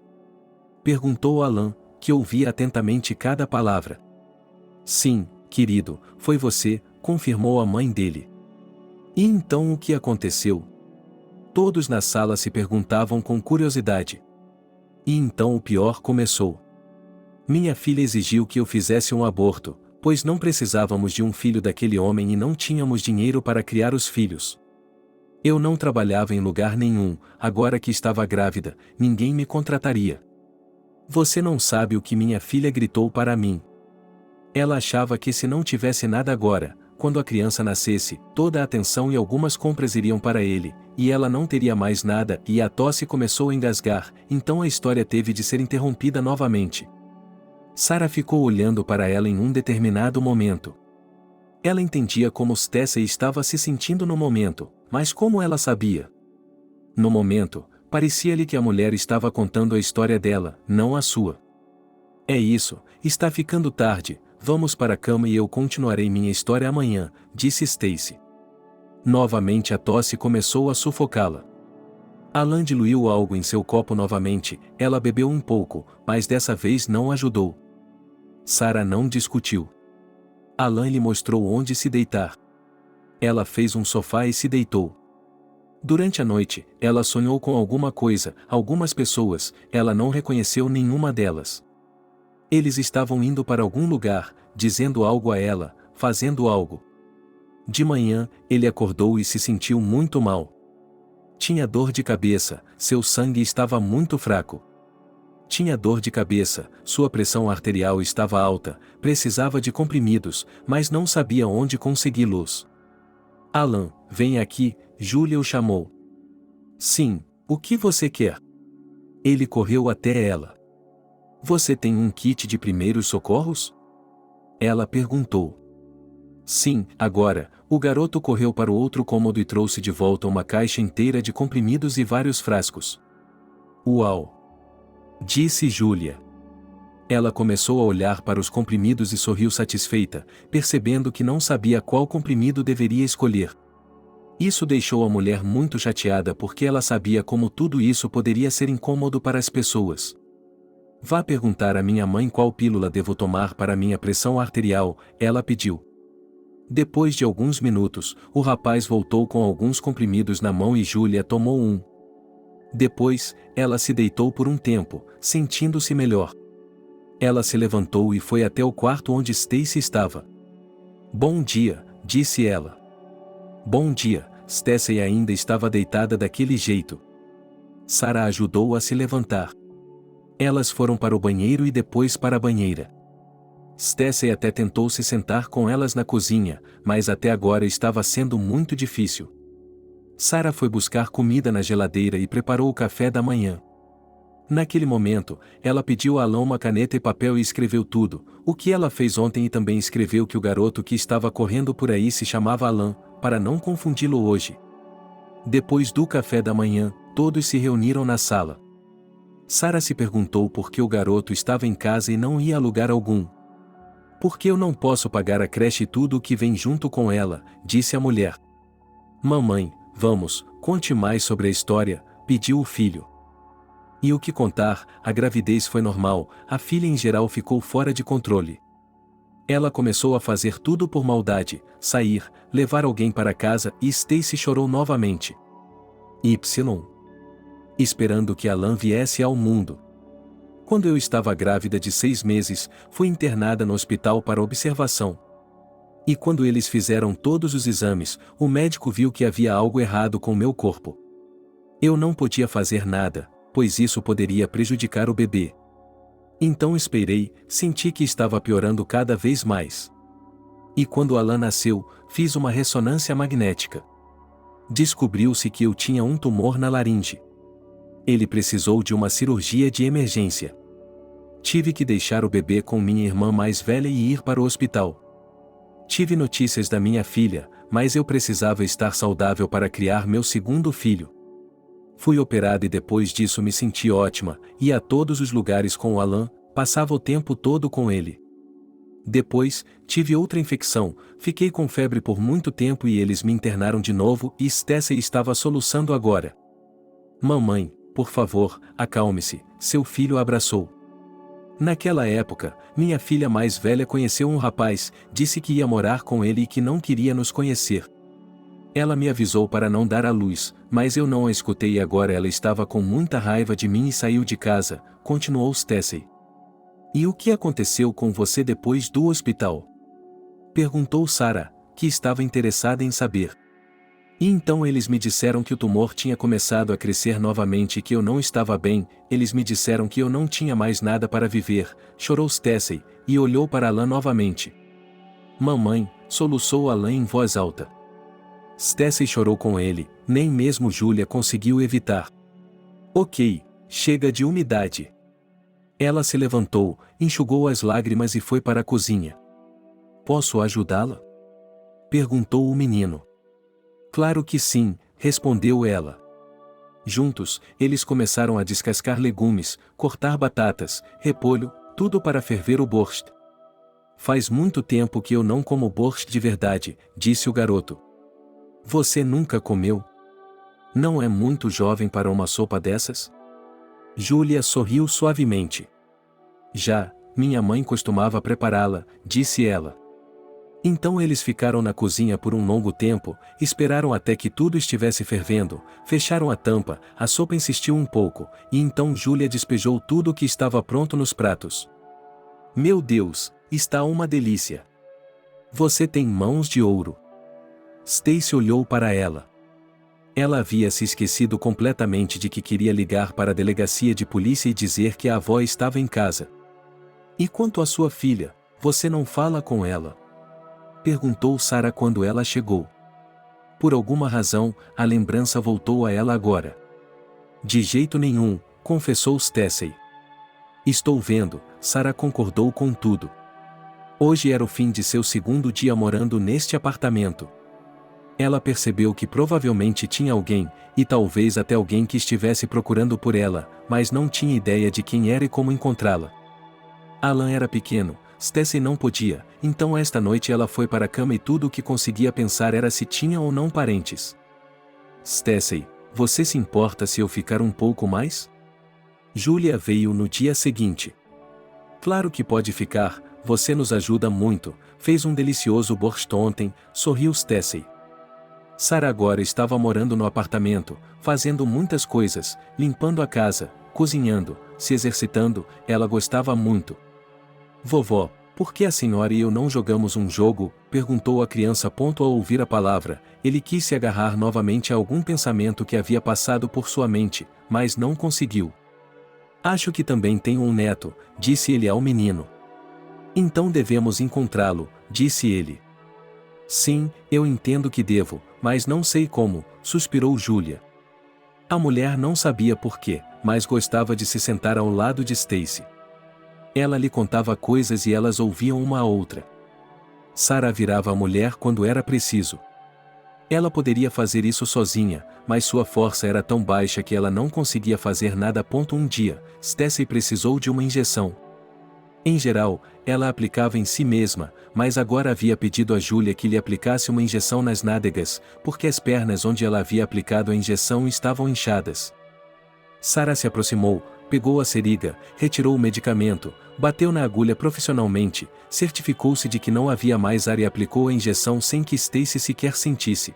Perguntou Alan, que ouvia atentamente cada palavra. Sim, querido, foi você, confirmou a mãe dele. E então o que aconteceu? Todos na sala se perguntavam com curiosidade. E então o pior começou. Minha filha exigiu que eu fizesse um aborto, pois não precisávamos de um filho daquele homem e não tínhamos dinheiro para criar os filhos. Eu não trabalhava em lugar nenhum, agora que estava grávida, ninguém me contrataria. Você não sabe o que minha filha gritou para mim. Ela achava que se não tivesse nada agora, quando a criança nascesse, toda a atenção e algumas compras iriam para ele, e ela não teria mais nada, e a tosse começou a engasgar, então a história teve de ser interrompida novamente. Sara ficou olhando para ela em um determinado momento. Ela entendia como Stacey estava se sentindo no momento, mas como ela sabia? No momento, parecia-lhe que a mulher estava contando a história dela, não a sua. É isso, está ficando tarde, vamos para a cama e eu continuarei minha história amanhã, disse Stacey. Novamente a tosse começou a sufocá-la. Alan diluiu algo em seu copo novamente, ela bebeu um pouco, mas dessa vez não ajudou. Sara não discutiu. Alan lhe mostrou onde se deitar. Ela fez um sofá e se deitou. Durante a noite, ela sonhou com alguma coisa, algumas pessoas, ela não reconheceu nenhuma delas. Eles estavam indo para algum lugar, dizendo algo a ela, fazendo algo. De manhã, ele acordou e se sentiu muito mal. Tinha dor de cabeça, seu sangue estava muito fraco. Tinha dor de cabeça, sua pressão arterial estava alta, precisava de comprimidos, mas não sabia onde consegui-los. Alan, vem aqui, Julia o chamou. Sim, o que você quer? Ele correu até ela. Você tem um kit de primeiros socorros? Ela perguntou. Sim, agora, o garoto correu para o outro cômodo e trouxe de volta uma caixa inteira de comprimidos e vários frascos. Uau! Disse Julia. Ela começou a olhar para os comprimidos e sorriu satisfeita, percebendo que não sabia qual comprimido deveria escolher. Isso deixou a mulher muito chateada porque ela sabia como tudo isso poderia ser incômodo para as pessoas. Vá perguntar à minha mãe qual pílula devo tomar para minha pressão arterial, ela pediu. Depois de alguns minutos, o rapaz voltou com alguns comprimidos na mão e Julia tomou um. Depois, ela se deitou por um tempo, sentindo-se melhor. Ela se levantou e foi até o quarto onde Stacey estava. Bom dia, disse ela. Bom dia, Stacey ainda estava deitada daquele jeito. Sara ajudou a se levantar. Elas foram para o banheiro e depois para a banheira. Stacey até tentou se sentar com elas na cozinha, mas até agora estava sendo muito difícil. Sara foi buscar comida na geladeira e preparou o café da manhã. Naquele momento, ela pediu a Alan uma caneta e papel e escreveu tudo, o que ela fez ontem e também escreveu que o garoto que estava correndo por aí se chamava Alan, para não confundi-lo hoje. Depois do café da manhã, todos se reuniram na sala. Sarah se perguntou por que o garoto estava em casa e não ia a lugar algum. Por que eu não posso pagar a creche e tudo o que vem junto com ela, disse a mulher. Mamãe, vamos, conte mais sobre a história, pediu o filho. E o que contar, a gravidez foi normal, a filha em geral ficou fora de controle. Ela começou a fazer tudo por maldade, sair, levar alguém para casa e Stacy chorou novamente. Esperando que Alan viesse ao mundo. Quando eu estava grávida de 6 meses, fui internada no hospital para observação. E quando eles fizeram todos os exames, o médico viu que havia algo errado com meu corpo. Eu não podia fazer nada, pois isso poderia prejudicar o bebê. Então esperei, senti que estava piorando cada vez mais. E quando Alan nasceu, fiz uma ressonância magnética. Descobriu-se que eu tinha um tumor na laringe. Ele precisou de uma cirurgia de emergência. Tive que deixar o bebê com minha irmã mais velha e ir para o hospital. Tive notícias da minha filha, mas eu precisava estar saudável para criar meu segundo filho. Fui operada e depois disso me senti ótima, ia a todos os lugares com o Alan, passava o tempo todo com ele. Depois, tive outra infecção, fiquei com febre por muito tempo e eles me internaram de novo e Stacy estava soluçando agora. Mamãe, por favor, acalme-se, seu filho abraçou. Naquela época, minha filha mais velha conheceu um rapaz, disse que ia morar com ele e que não queria nos conhecer. Ela me avisou para não dar à luz, mas eu não a escutei e agora ela estava com muita raiva de mim e saiu de casa, continuou Stacy. E o que aconteceu com você depois do hospital? Perguntou Sarah, que estava interessada em saber. E então eles me disseram que o tumor tinha começado a crescer novamente e que eu não estava bem, eles me disseram que eu não tinha mais nada para viver, chorou Stacy, e olhou para Alan novamente. Mamãe, soluçou Alan em voz alta. Stacy chorou com ele, nem mesmo Julia conseguiu evitar. Ok, chega de umidade. Ela se levantou, enxugou as lágrimas e foi para a cozinha. Posso ajudá-la? Perguntou o menino. Claro que sim, respondeu ela. Juntos, eles começaram a descascar legumes, cortar batatas, repolho, tudo para ferver o borscht. Faz muito tempo que eu não como borscht de verdade, disse o garoto. Você nunca comeu? Não é muito jovem para uma sopa dessas? Julia sorriu suavemente. Já, minha mãe costumava prepará-la, disse ela. Então eles ficaram na cozinha por um longo tempo, esperaram até que tudo estivesse fervendo, fecharam a tampa, a sopa insistiu um pouco, e então Julia despejou tudo o que estava pronto nos pratos. Meu Deus, está uma delícia! Você tem mãos de ouro. Stacy olhou para ela. Ela havia se esquecido completamente de que queria ligar para a delegacia de polícia e dizer que a avó estava em casa. E quanto à sua filha, você não fala com ela? Perguntou Sarah quando ela chegou. Por alguma razão, a lembrança voltou a ela agora. De jeito nenhum, confessou Stacy. Estou vendo, Sarah concordou com tudo. Hoje era o fim de seu segundo dia morando neste apartamento. Ela percebeu que provavelmente tinha alguém, e talvez até alguém que estivesse procurando por ela, mas não tinha ideia de quem era e como encontrá-la. Alan era pequeno, Stacy não podia, então esta noite ela foi para a cama e tudo o que conseguia pensar era se tinha ou não parentes. Stacy, você se importa se eu ficar um pouco mais? Julia veio no dia seguinte. Claro que pode ficar, você nos ajuda muito, fez um delicioso borscht ontem, sorriu Stacy. Sarah agora estava morando no apartamento, fazendo muitas coisas, limpando a casa, cozinhando, se exercitando, ela gostava muito. Vovó, por que a senhora e eu não jogamos um jogo? Perguntou a criança. Ao ouvir a palavra, ele quis se agarrar novamente a algum pensamento que havia passado por sua mente, mas não conseguiu. Acho que também tenho um neto, disse ele ao menino. Então devemos encontrá-lo, disse ele. Sim, eu entendo que devo, mas não sei como, suspirou Julia. A mulher não sabia por quê, mas gostava de se sentar ao lado de Stacy. Ela lhe contava coisas e elas ouviam uma a outra. Sarah virava a mulher quando era preciso. Ela poderia fazer isso sozinha, mas sua força era tão baixa que ela não conseguia fazer nada. Um dia, Stacy precisou de uma injeção. Em geral, ela aplicava em si mesma, mas agora havia pedido a Julia que lhe aplicasse uma injeção nas nádegas, porque as pernas onde ela havia aplicado a injeção estavam inchadas. Sarah se aproximou, pegou a seringa, retirou o medicamento, bateu na agulha profissionalmente, certificou-se de que não havia mais ar e aplicou a injeção sem que Stacy sequer sentisse.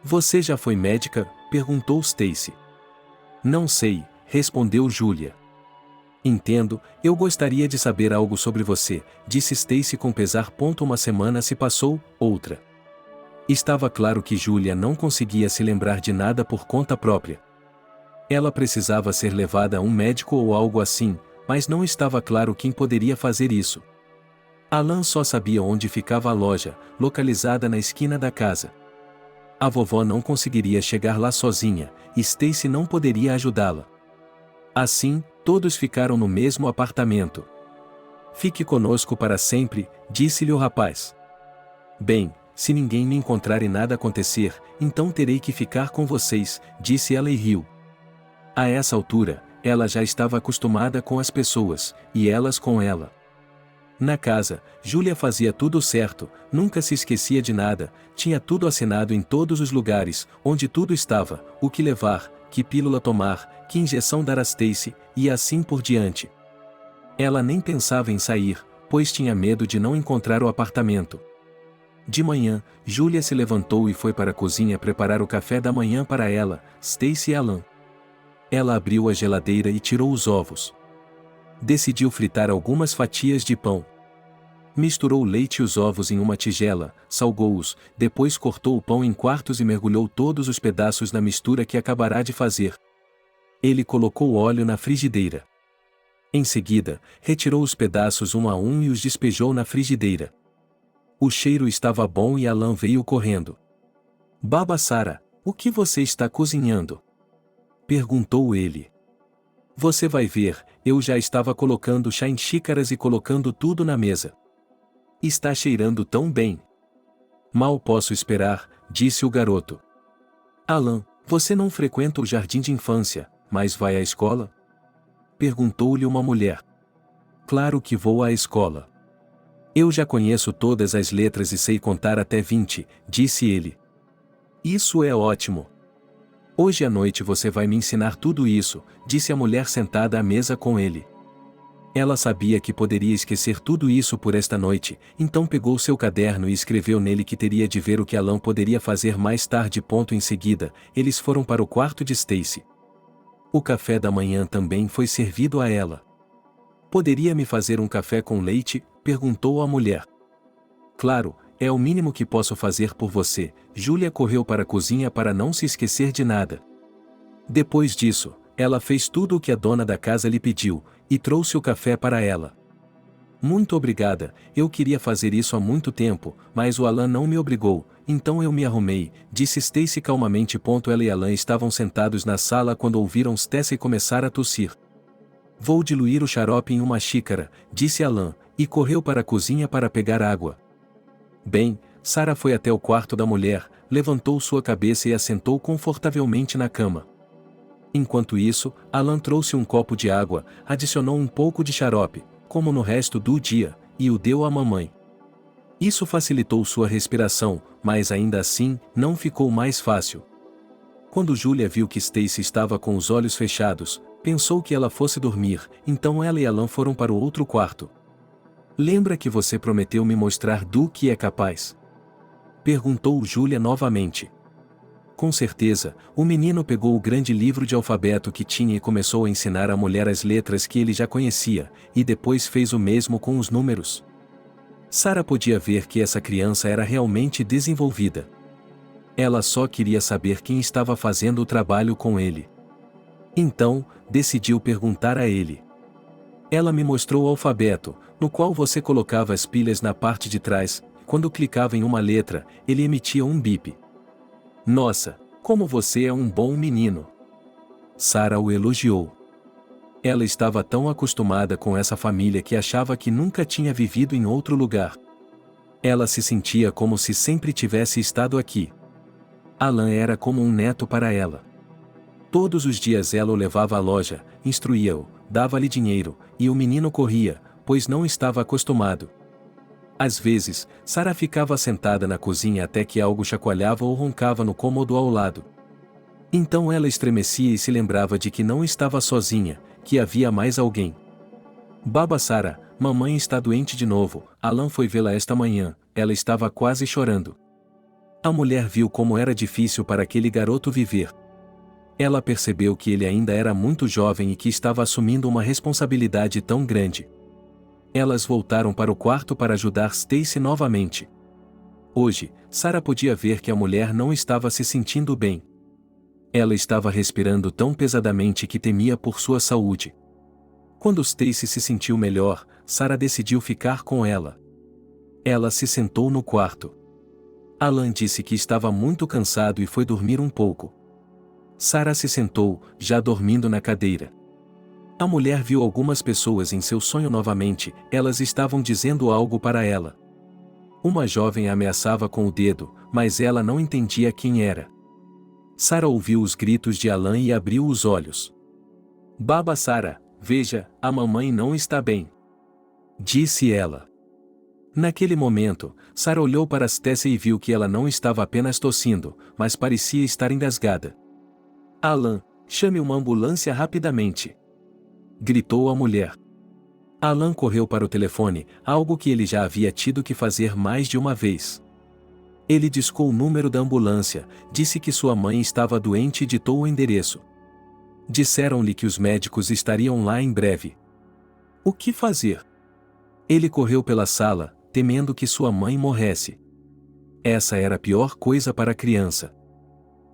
"Você já foi médica?", perguntou Stacy. "Não sei", respondeu Julia. "Entendo, eu gostaria de saber algo sobre você", disse Stacy com pesar. Uma semana se passou, outra. Estava claro que Julia não conseguia se lembrar de nada por conta própria. Ela precisava ser levada a um médico ou algo assim, mas não estava claro quem poderia fazer isso. Alan só sabia onde ficava a loja, localizada na esquina da casa. A vovó não conseguiria chegar lá sozinha, e Stacy não poderia ajudá-la. Assim, todos ficaram no mesmo apartamento. "Fique conosco para sempre", disse-lhe o rapaz. "Bem, se ninguém me encontrar e nada acontecer, então terei que ficar com vocês", disse ela e riu. A essa altura, ela já estava acostumada com as pessoas, e elas com ela. Na casa, Julia fazia tudo certo, nunca se esquecia de nada, tinha tudo assinado em todos os lugares, onde tudo estava, o que levar, que pílula tomar, que injeção dar a Stacy, e assim por diante. Ela nem pensava em sair, pois tinha medo de não encontrar o apartamento. De manhã, Julia se levantou e foi para a cozinha preparar o café da manhã para ela, Stacy e Alan. Ela abriu a geladeira e tirou os ovos. Decidiu fritar algumas fatias de pão. Misturou o leite e os ovos em uma tigela, salgou-os, depois cortou o pão em quartos e mergulhou todos os pedaços na mistura que acabará de fazer. Ele colocou óleo na frigideira. Em seguida, retirou os pedaços um a um e os despejou na frigideira. O cheiro estava bom e Alan veio correndo. "Baba Sarah, o que você está cozinhando?", perguntou ele. "Você vai ver, eu já estava colocando chá em xícaras e colocando tudo na mesa. Está cheirando tão bem." "Mal posso esperar", disse o garoto. "Alan, você não frequenta o jardim de infância, mas vai à escola?", perguntou-lhe uma mulher. "Claro que vou à escola. Eu já conheço todas as letras e sei contar até 20, disse ele. "Isso é ótimo. Hoje à noite você vai me ensinar tudo isso", disse a mulher sentada à mesa com ele. Ela sabia que poderia esquecer tudo isso por esta noite, então pegou seu caderno e escreveu nele que teria de ver o que Alan poderia fazer mais tarde. Em seguida, eles foram para o quarto de Stacy. O café da manhã também foi servido a ela. "Poderia me fazer um café com leite?", perguntou a mulher. "Claro, é o mínimo que posso fazer por você", Julia correu para a cozinha para não se esquecer de nada. Depois disso, ela fez tudo o que a dona da casa lhe pediu, e trouxe o café para ela. "Muito obrigada, eu queria fazer isso há muito tempo, mas o Alan não me obrigou, então eu me arrumei", disse Stacy calmamente. Ela e Alan estavam sentados na sala quando ouviram Stacy começar a tossir. "Vou diluir o xarope em uma xícara", disse Alan, e correu para a cozinha para pegar água. Bem, Sarah foi até o quarto da mulher, levantou sua cabeça e a sentou confortavelmente na cama. Enquanto isso, Alan trouxe um copo de água, adicionou um pouco de xarope, como no resto do dia, e o deu à mamãe. Isso facilitou sua respiração, mas ainda assim, não ficou mais fácil. Quando Julia viu que Stacy estava com os olhos fechados, pensou que ela fosse dormir, então ela e Alan foram para o outro quarto. "Lembra que você prometeu me mostrar do que é capaz?", perguntou Julia novamente. Com certeza, o menino pegou o grande livro de alfabeto que tinha e começou a ensinar à mulher as letras que ele já conhecia, e depois fez o mesmo com os números. Sarah podia ver que essa criança era realmente desenvolvida. Ela só queria saber quem estava fazendo o trabalho com ele. Então, decidiu perguntar a ele. "Ela me mostrou o alfabeto, no qual você colocava as pilhas na parte de trás, quando clicava em uma letra, ele emitia um bip. Nossa, como você é um bom menino." Sarah o elogiou. Ela estava tão acostumada com essa família que achava que nunca tinha vivido em outro lugar. Ela se sentia como se sempre tivesse estado aqui. Alan era como um neto para ela. Todos os dias ela o levava à loja, instruía-o, dava-lhe dinheiro, e o menino corria, pois não estava acostumado. Às vezes, Sarah ficava sentada na cozinha até que algo chacoalhava ou roncava no cômodo ao lado. Então ela estremecia e se lembrava de que não estava sozinha, que havia mais alguém. Baba Sarah, mamãe está doente de novo, Alan foi vê-la esta manhã, ela estava quase chorando. A mulher viu como era difícil para aquele garoto viver. Ela percebeu que ele ainda era muito jovem e que estava assumindo uma responsabilidade tão grande. Elas voltaram para o quarto para ajudar Stacy novamente. Hoje, Sarah podia ver que a mulher não estava se sentindo bem. Ela estava respirando tão pesadamente que temia por sua saúde. Quando Stacy se sentiu melhor, Sarah decidiu ficar com ela. Ela se sentou no quarto. Alan disse que estava muito cansado e foi dormir um pouco. Sarah se sentou, já dormindo na cadeira. A mulher viu algumas pessoas em seu sonho novamente, elas estavam dizendo algo para ela. Uma jovem a ameaçava com o dedo, mas ela não entendia quem era. Sarah ouviu os gritos de Alan e abriu os olhos. Baba Sarah, veja, a mamãe não está bem, disse ela. Naquele momento, Sarah olhou para Stacy e viu que ela não estava apenas tossindo, mas parecia estar engasgada. Alan, chame uma ambulância rapidamente, gritou a mulher. Alan correu para o telefone, algo que ele já havia tido que fazer mais de uma vez. Ele discou o número da ambulância, disse que sua mãe estava doente e ditou o endereço. Disseram-lhe que os médicos estariam lá em breve. O que fazer? Ele correu pela sala, temendo que sua mãe morresse. Essa era a pior coisa para a criança.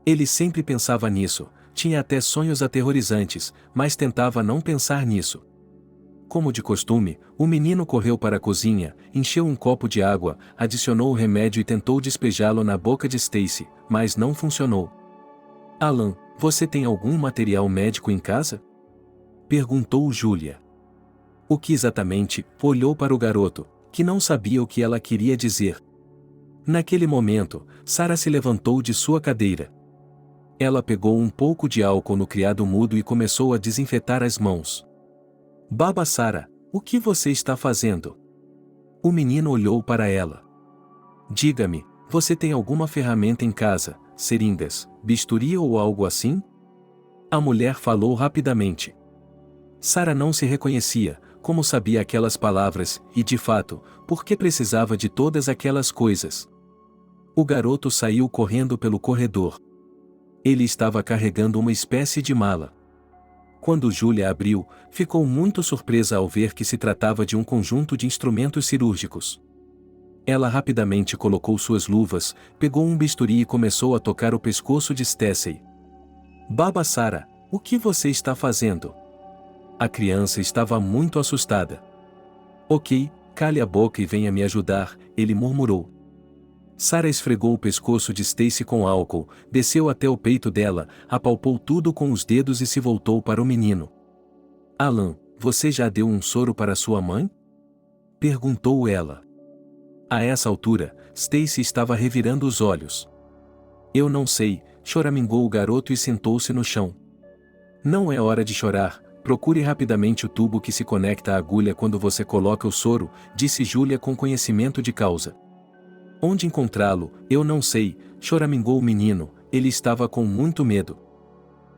Ele sempre pensava nisso, tinha até sonhos aterrorizantes, mas tentava não pensar nisso. Como de costume, o menino correu para a cozinha, encheu um copo de água, adicionou o remédio e tentou despejá-lo na boca de Stacy, mas não funcionou. Alan, você tem algum material médico em casa? Perguntou Julia. O que exatamente? Olhou para o garoto, que não sabia o que ela queria dizer. Naquele momento, Sarah se levantou de sua cadeira. Ela pegou um pouco de álcool no criado mudo e começou a desinfetar as mãos. Baba Sarah, o que você está fazendo? O menino olhou para ela. Diga-me, você tem alguma ferramenta em casa, seringas, bisturi ou algo assim? A mulher falou rapidamente. Sarah não se reconhecia, como sabia aquelas palavras, e de fato, por que precisava de todas aquelas coisas? O garoto saiu correndo pelo corredor. Ele estava carregando uma espécie de mala. Quando Julia abriu, ficou muito surpresa ao ver que se tratava de um conjunto de instrumentos cirúrgicos. Ela rapidamente colocou suas luvas, pegou um bisturi e começou a tocar o pescoço de Stacy. Baba Sarah, o que você está fazendo? A criança estava muito assustada. Ok, cale a boca e venha me ajudar, ele murmurou. Sarah esfregou o pescoço de Stacy com álcool, desceu até o peito dela, apalpou tudo com os dedos e se voltou para o menino. Alan, você já deu um soro para sua mãe? Perguntou ela. A essa altura, Stacy estava revirando os olhos. Eu não sei, choramingou o garoto e sentou-se no chão. Não é hora de chorar, procure rapidamente o tubo que se conecta à agulha quando você coloca o soro, disse Julia com conhecimento de causa. Onde encontrá-lo, eu não sei, choramingou o menino, ele estava com muito medo.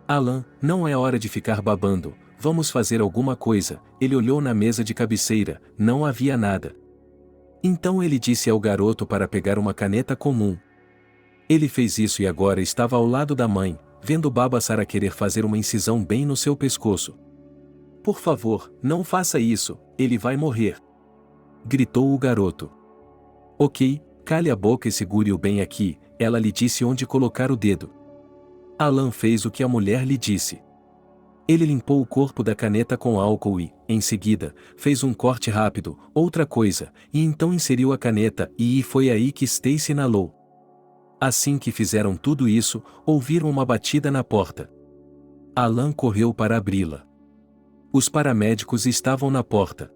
Alan, não é hora de ficar babando, vamos fazer alguma coisa, ele olhou na mesa de cabeceira, não havia nada. Então ele disse ao garoto para pegar uma caneta comum. Ele fez isso e agora estava ao lado da mãe, vendo Baba Sarah querer fazer uma incisão bem no seu pescoço. Por favor, não faça isso, ele vai morrer, gritou o garoto. Ok, cale a boca e segure-o bem aqui, ela lhe disse onde colocar o dedo. Alan fez o que a mulher lhe disse. Ele limpou o corpo da caneta com álcool e, em seguida, fez um corte rápido, outra coisa, e então inseriu a caneta e foi aí que Stacy inalou. Assim que fizeram tudo isso, ouviram uma batida na porta. Alan correu para abri-la. Os paramédicos estavam na porta.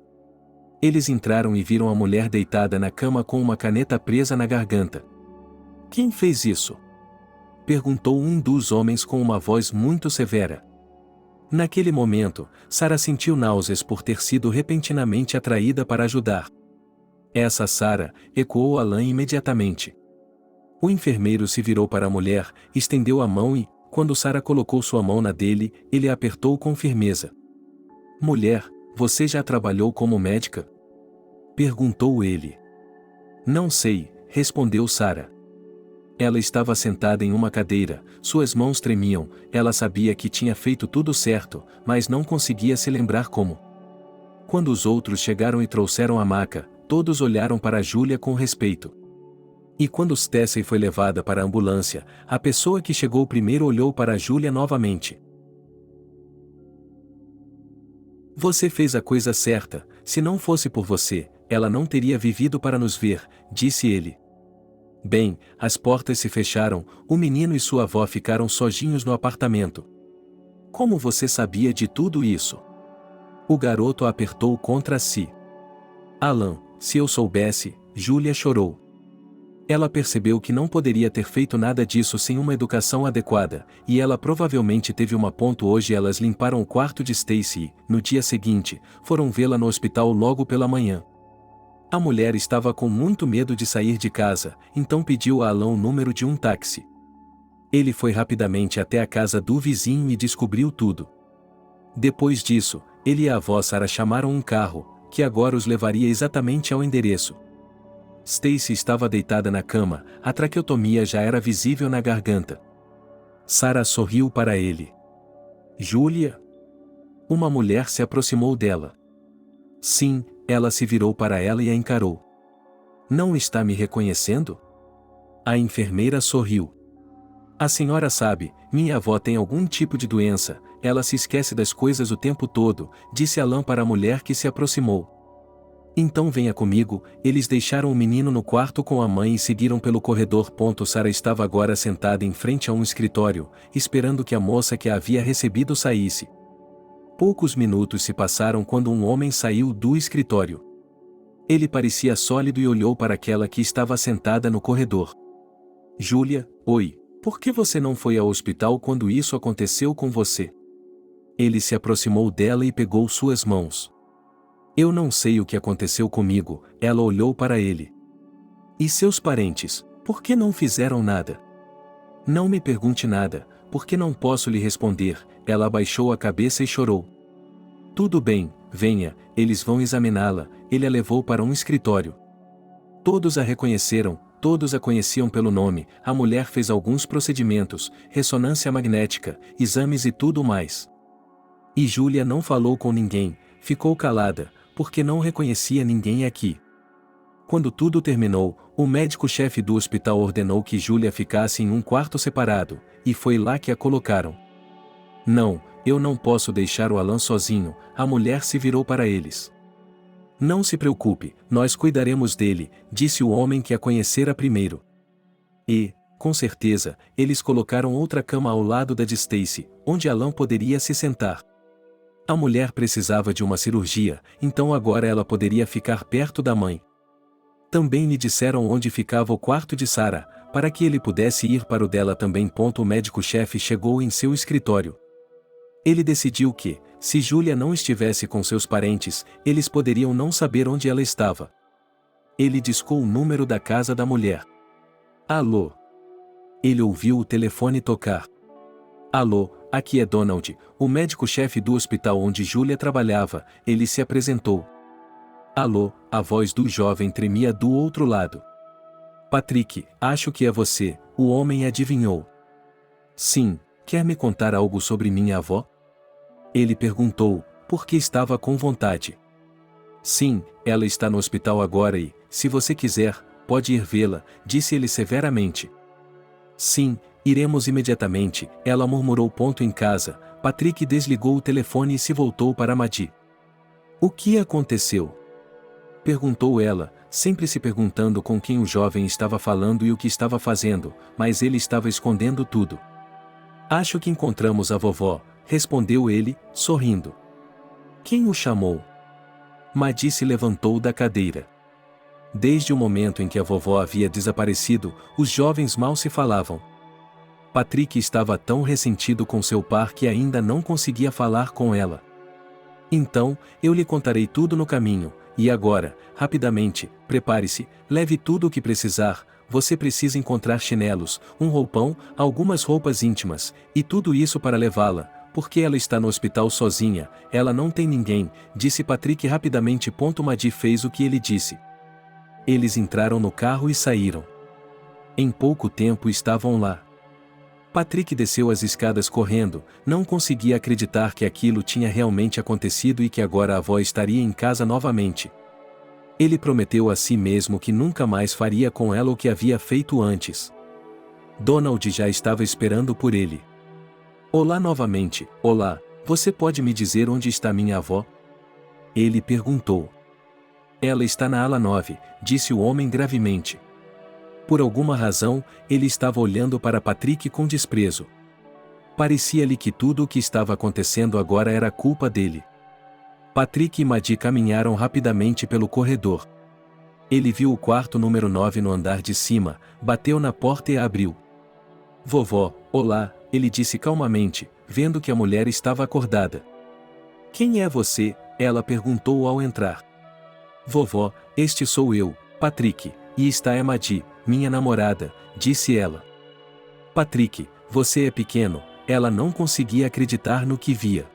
Eles entraram e viram a mulher deitada na cama com uma caneta presa na garganta. Quem fez isso? Perguntou um dos homens com uma voz muito severa. Naquele momento, Sara sentiu náuseas por ter sido repentinamente atraída para ajudar. Essa Sara, ecoou Alan imediatamente. O enfermeiro se virou para a mulher, estendeu a mão e, quando Sara colocou sua mão na dele, ele a apertou com firmeza. Mulher, você já trabalhou como médica? Perguntou ele. Não sei, respondeu Sara. Ela estava sentada em uma cadeira, suas mãos tremiam, ela sabia que tinha feito tudo certo, mas não conseguia se lembrar como. Quando os outros chegaram e trouxeram a maca, todos olharam para Júlia com respeito. E quando Stacy foi levada para a ambulância, a pessoa que chegou primeiro olhou para Júlia novamente. Você fez a coisa certa, se não fosse por você, ela não teria vivido para nos ver, disse ele. Bem, as portas se fecharam, o menino e sua avó ficaram sozinhos no apartamento. Como você sabia de tudo isso? O garoto a apertou contra si. Alan, se eu soubesse, Júlia chorou. Ela percebeu que não poderia ter feito nada disso sem uma educação adequada, e ela provavelmente teve uma ponto hoje. Elas limparam o quarto de Stacy e, no dia seguinte, foram vê-la no hospital logo pela manhã. A mulher estava com muito medo de sair de casa, então pediu a Alan o número de um táxi. Ele foi rapidamente até a casa do vizinho e descobriu tudo. Depois disso, ele e a avó Sara chamaram um carro, que agora os levaria exatamente ao endereço. Stacy estava deitada na cama, a traqueotomia já era visível na garganta. Sara sorriu para ele. Júlia? Uma mulher se aproximou dela. Sim, ela se virou para ela e a encarou. Não está me reconhecendo? A enfermeira sorriu. A senhora sabe, minha avó tem algum tipo de doença, ela se esquece das coisas o tempo todo, disse Alan para a mulher que se aproximou. Então venha comigo. Eles deixaram o menino no quarto com a mãe e seguiram pelo corredor. Sara estava agora sentada em frente a um escritório, esperando que a moça que a havia recebido saísse. Poucos minutos se passaram quando um homem saiu do escritório. Ele parecia sólido e olhou para aquela que estava sentada no corredor. Júlia, oi, por que você não foi ao hospital quando isso aconteceu com você? Ele se aproximou dela e pegou suas mãos. Eu não sei o que aconteceu comigo, ela olhou para ele. E seus parentes, por que não fizeram nada? Não me pergunte nada, porque não posso lhe responder, ela abaixou a cabeça e chorou. Tudo bem, venha, eles vão examiná-la, ele a levou para um escritório. Todos a reconheceram, todos a conheciam pelo nome, a mulher fez alguns procedimentos, ressonância magnética, exames e tudo mais. E Júlia não falou com ninguém, ficou calada, porque não reconhecia ninguém aqui. Quando tudo terminou, o médico-chefe do hospital ordenou que Júlia ficasse em um quarto separado, e foi lá que a colocaram. Não, eu não posso deixar o Alan sozinho, a mulher se virou para eles. Não se preocupe, nós cuidaremos dele, disse o homem que a conhecera primeiro. E, com certeza, eles colocaram outra cama ao lado da de Stacy, onde Alan poderia se sentar. A mulher precisava de uma cirurgia, então agora ela poderia ficar perto da mãe. Também lhe disseram onde ficava o quarto de Sara, para que ele pudesse ir para o dela também. O médico-chefe chegou em seu escritório. Ele decidiu que, se Júlia não estivesse com seus parentes, eles poderiam não saber onde ela estava. Ele discou o número da casa da mulher. Alô? Ele ouviu o telefone tocar. Alô, aqui é Donald, o médico-chefe do hospital onde Júlia trabalhava. Ele se apresentou. Alô, a voz do jovem tremia do outro lado. Patrick, acho que é você, o homem adivinhou. Sim, quer me contar algo sobre minha avó? Ele perguntou, porque estava com vontade. Sim, ela está no hospital agora e, se você quiser, pode ir vê-la, disse ele severamente. Sim, iremos imediatamente, ela murmurou. Em casa, Patrick desligou o telefone e se voltou para Maddie. O que aconteceu? Perguntou ela, sempre se perguntando com quem o jovem estava falando e o que estava fazendo, mas ele estava escondendo tudo. Acho que encontramos a vovó, respondeu ele, sorrindo. Quem o chamou? Maddie se levantou da cadeira. Desde o momento em que a vovó havia desaparecido, os jovens mal se falavam. Patrick estava tão ressentido com seu par que ainda não conseguia falar com ela. Então, eu lhe contarei tudo no caminho, e agora, rapidamente, prepare-se, leve tudo o que precisar. Você precisa encontrar chinelos, um roupão, algumas roupas íntimas, e tudo isso para levá-la, porque ela está no hospital sozinha, ela não tem ninguém, disse Patrick rapidamente. Maddie fez o que ele disse. Eles entraram no carro e saíram. Em pouco tempo estavam lá. Patrick desceu as escadas correndo, não conseguia acreditar que aquilo tinha realmente acontecido e que agora a avó estaria em casa novamente. Ele prometeu a si mesmo que nunca mais faria com ela o que havia feito antes. Donald já estava esperando por ele. Olá novamente, olá, você pode me dizer onde está minha avó? Ele perguntou. Ela está na ala 9, disse o homem gravemente. Por alguma razão, ele estava olhando para Patrick com desprezo. Parecia-lhe que tudo o que estava acontecendo agora era culpa dele. Patrick e Maddie caminharam rapidamente pelo corredor. Ele viu o quarto número 9 no andar de cima, bateu na porta e a abriu. Vovó, olá, ele disse calmamente, vendo que a mulher estava acordada. Quem é você? Ela perguntou ao entrar. Vovó, este sou eu, Patrick, e esta é Maddie, minha namorada, disse ela. Patrick, você é pequeno, ela não conseguia acreditar no que via.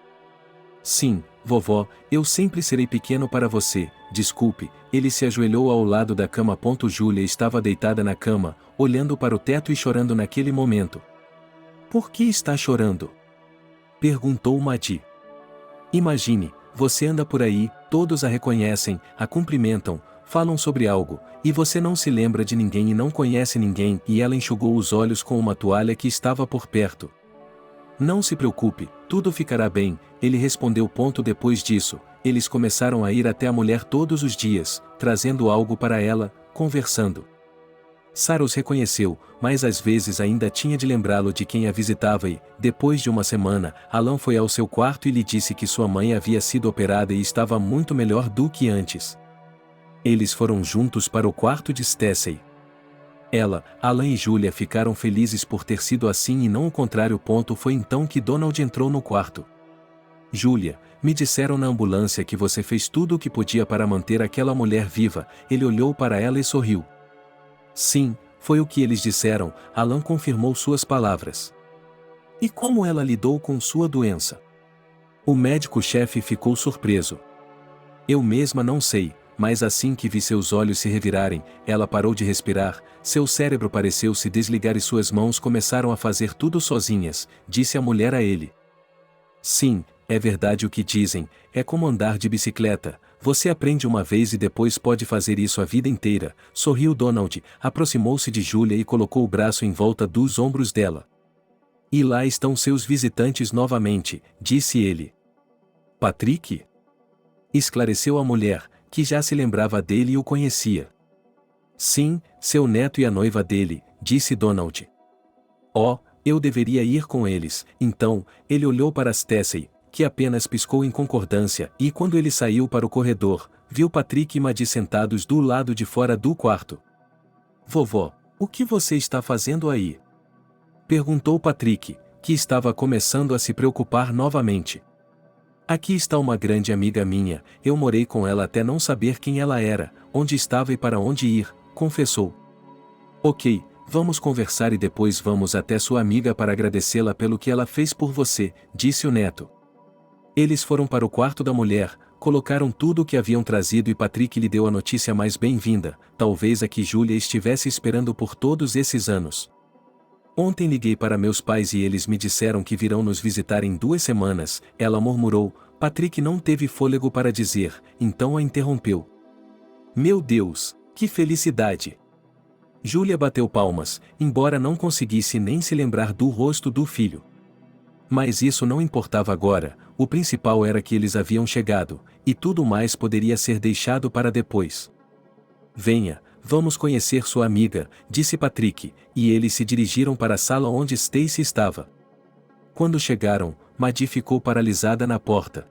Sim, vovó, eu sempre serei pequeno para você, desculpe. Ele se ajoelhou ao lado da cama. Júlia estava deitada na cama, olhando para o teto e chorando naquele momento. Por que está chorando? Perguntou Maddie. Imagine, você anda por aí, todos a reconhecem, a cumprimentam, falam sobre algo, e você não se lembra de ninguém e não conhece ninguém, e ela enxugou os olhos com uma toalha que estava por perto. Não se preocupe, tudo ficará bem, ele respondeu. Depois disso, eles começaram a ir até a mulher todos os dias, trazendo algo para ela, conversando. Sarah os reconheceu, mas às vezes ainda tinha de lembrá-lo de quem a visitava e, depois de uma semana, Alan foi ao seu quarto e lhe disse que sua mãe havia sido operada e estava muito melhor do que antes. Eles foram juntos para o quarto de Stacey. Ela, Alan e Julia ficaram felizes por ter sido assim e não o contrário. Foi então que Donald entrou no quarto. Julia, me disseram na ambulância que você fez tudo o que podia para manter aquela mulher viva. Ele olhou para ela e sorriu. Sim, foi o que eles disseram, Alan confirmou suas palavras. E como ela lidou com sua doença? O médico-chefe ficou surpreso. Eu mesma não sei, mas assim que vi seus olhos se revirarem, ela parou de respirar, seu cérebro pareceu se desligar e suas mãos começaram a fazer tudo sozinhas, disse a mulher a ele. Sim, é verdade o que dizem, é como andar de bicicleta, você aprende uma vez e depois pode fazer isso a vida inteira, sorriu Donald, aproximou-se de Julia e colocou o braço em volta dos ombros dela. E lá estão seus visitantes novamente, disse ele. Patrick? Esclareceu a mulher, que já se lembrava dele e o conhecia. Sim, seu neto e a noiva dele, disse Donald. Oh, eu deveria ir com eles. Então, ele olhou para Stacey, que apenas piscou em concordância, e quando ele saiu para o corredor, viu Patrick e Maddie sentados do lado de fora do quarto. Vovó, o que você está fazendo aí? Perguntou Patrick, que estava começando a se preocupar novamente. Aqui está uma grande amiga minha, eu morei com ela até não saber quem ela era, onde estava e para onde ir, confessou. Ok, vamos conversar e depois vamos até sua amiga para agradecê-la pelo que ela fez por você, disse o neto. Eles foram para o quarto da mulher, colocaram tudo o que haviam trazido e Patrick lhe deu a notícia mais bem-vinda, talvez a que Julia estivesse esperando por todos esses anos. Ontem liguei para meus pais e eles me disseram que virão nos visitar em 2 semanas, ela murmurou. Patrick não teve fôlego para dizer, então a interrompeu. Meu Deus, que felicidade! Julia bateu palmas, embora não conseguisse nem se lembrar do rosto do filho. Mas isso não importava agora, o principal era que eles haviam chegado, e tudo mais poderia ser deixado para depois. Venha, vamos conhecer sua amiga, disse Patrick, e eles se dirigiram para a sala onde Stacey estava. Quando chegaram, Maddie ficou paralisada na porta.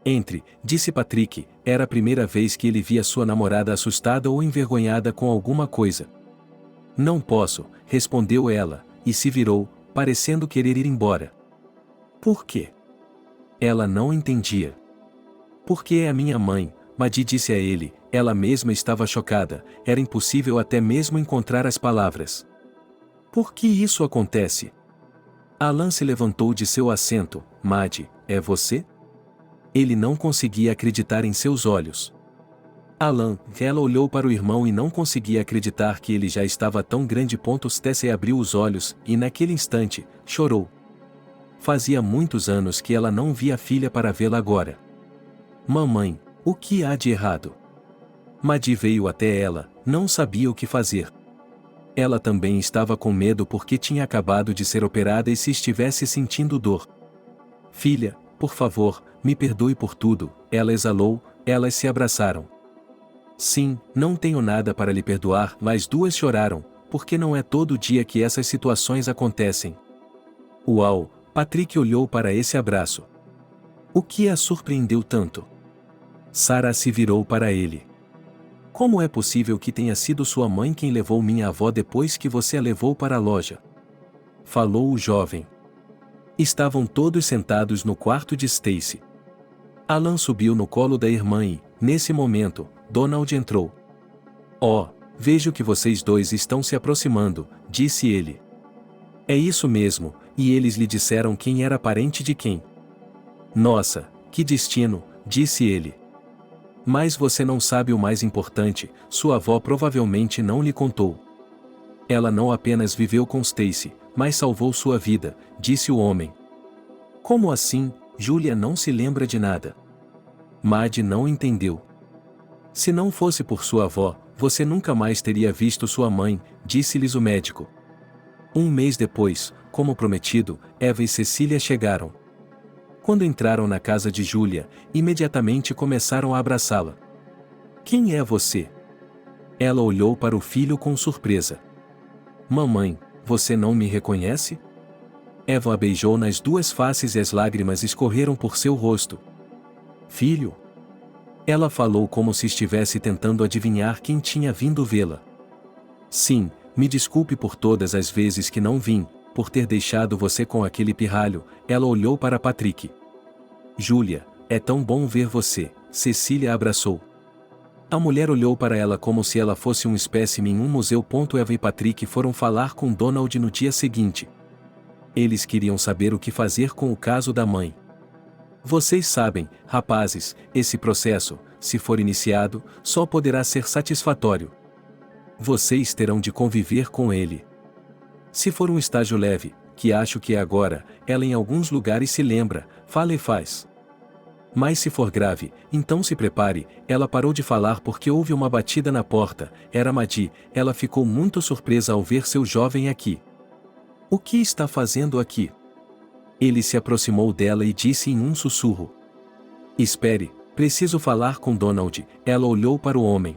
Entre, disse Patrick, era a primeira vez que ele via sua namorada assustada ou envergonhada com alguma coisa. Não posso, respondeu ela, e se virou, parecendo querer ir embora. Por quê? Ela não entendia. Porque é a minha mãe, Madi disse a ele. Ela mesma estava chocada, era impossível até mesmo encontrar as palavras. Por que isso acontece? Alan se levantou de seu assento. Madi, é você? Ele não conseguia acreditar em seus olhos. Alan, ela olhou para o irmão e não conseguia acreditar que ele já estava a tão grande ponto. Stacey abriu os olhos, e naquele instante, chorou. Fazia muitos anos que ela não via a filha para vê-la agora. Mamãe, o que há de errado? Madi veio até ela, não sabia o que fazer. Ela também estava com medo porque tinha acabado de ser operada e se estivesse sentindo dor. Filha, por favor, me perdoe por tudo, ela exalou, elas se abraçaram. Sim, não tenho nada para lhe perdoar, mas duas choraram, porque não é todo dia que essas situações acontecem. Uau, Patrick olhou para esse abraço. O que a surpreendeu tanto? Sarah se virou para ele. Como é possível que tenha sido sua mãe quem levou minha avó depois que você a levou para a loja? Falou o jovem. Estavam todos sentados no quarto de Stacey. Alan subiu no colo da irmã e, nesse momento, Donald entrou. Oh, vejo que vocês dois estão se aproximando, disse ele. É isso mesmo, e eles lhe disseram quem era parente de quem. Nossa, que destino, disse ele. Mas você não sabe o mais importante, sua avó provavelmente não lhe contou. Ela não apenas viveu com Stacey, mas salvou sua vida, disse o homem. Como assim? Julia não se lembra de nada. Madi não entendeu. Se não fosse por sua avó, você nunca mais teria visto sua mãe, disse-lhes o médico. Um mês depois, como prometido, Eva e Cecília chegaram. Quando entraram na casa de Julia, imediatamente começaram a abraçá-la. Quem é você? Ela olhou para o filho com surpresa. Mamãe, você não me reconhece? Eva a beijou nas duas faces e as lágrimas escorreram por seu rosto. Filho? Ela falou como se estivesse tentando adivinhar quem tinha vindo vê-la. Sim, me desculpe por todas as vezes que não vim, por ter deixado você com aquele pirralho. Ela olhou para Patrick. Julia, é tão bom ver você, Cecília abraçou. A mulher olhou para ela como se ela fosse um espécime em um museu. Eva e Patrick foram falar com Donald no dia seguinte. Eles queriam saber o que fazer com o caso da mãe. Vocês sabem, rapazes, esse processo, se for iniciado, só poderá ser satisfatório. Vocês terão de conviver com ele. Se for um estágio leve, que acho que é agora, ela em alguns lugares se lembra, fala e faz. Mas se for grave, então se prepare. Ela parou de falar porque houve uma batida na porta. Era Madi. Ela ficou muito surpresa ao ver seu jovem aqui. O que está fazendo aqui? Ele se aproximou dela e disse em um sussurro. Espere, preciso falar com Donald. Ela olhou para o homem.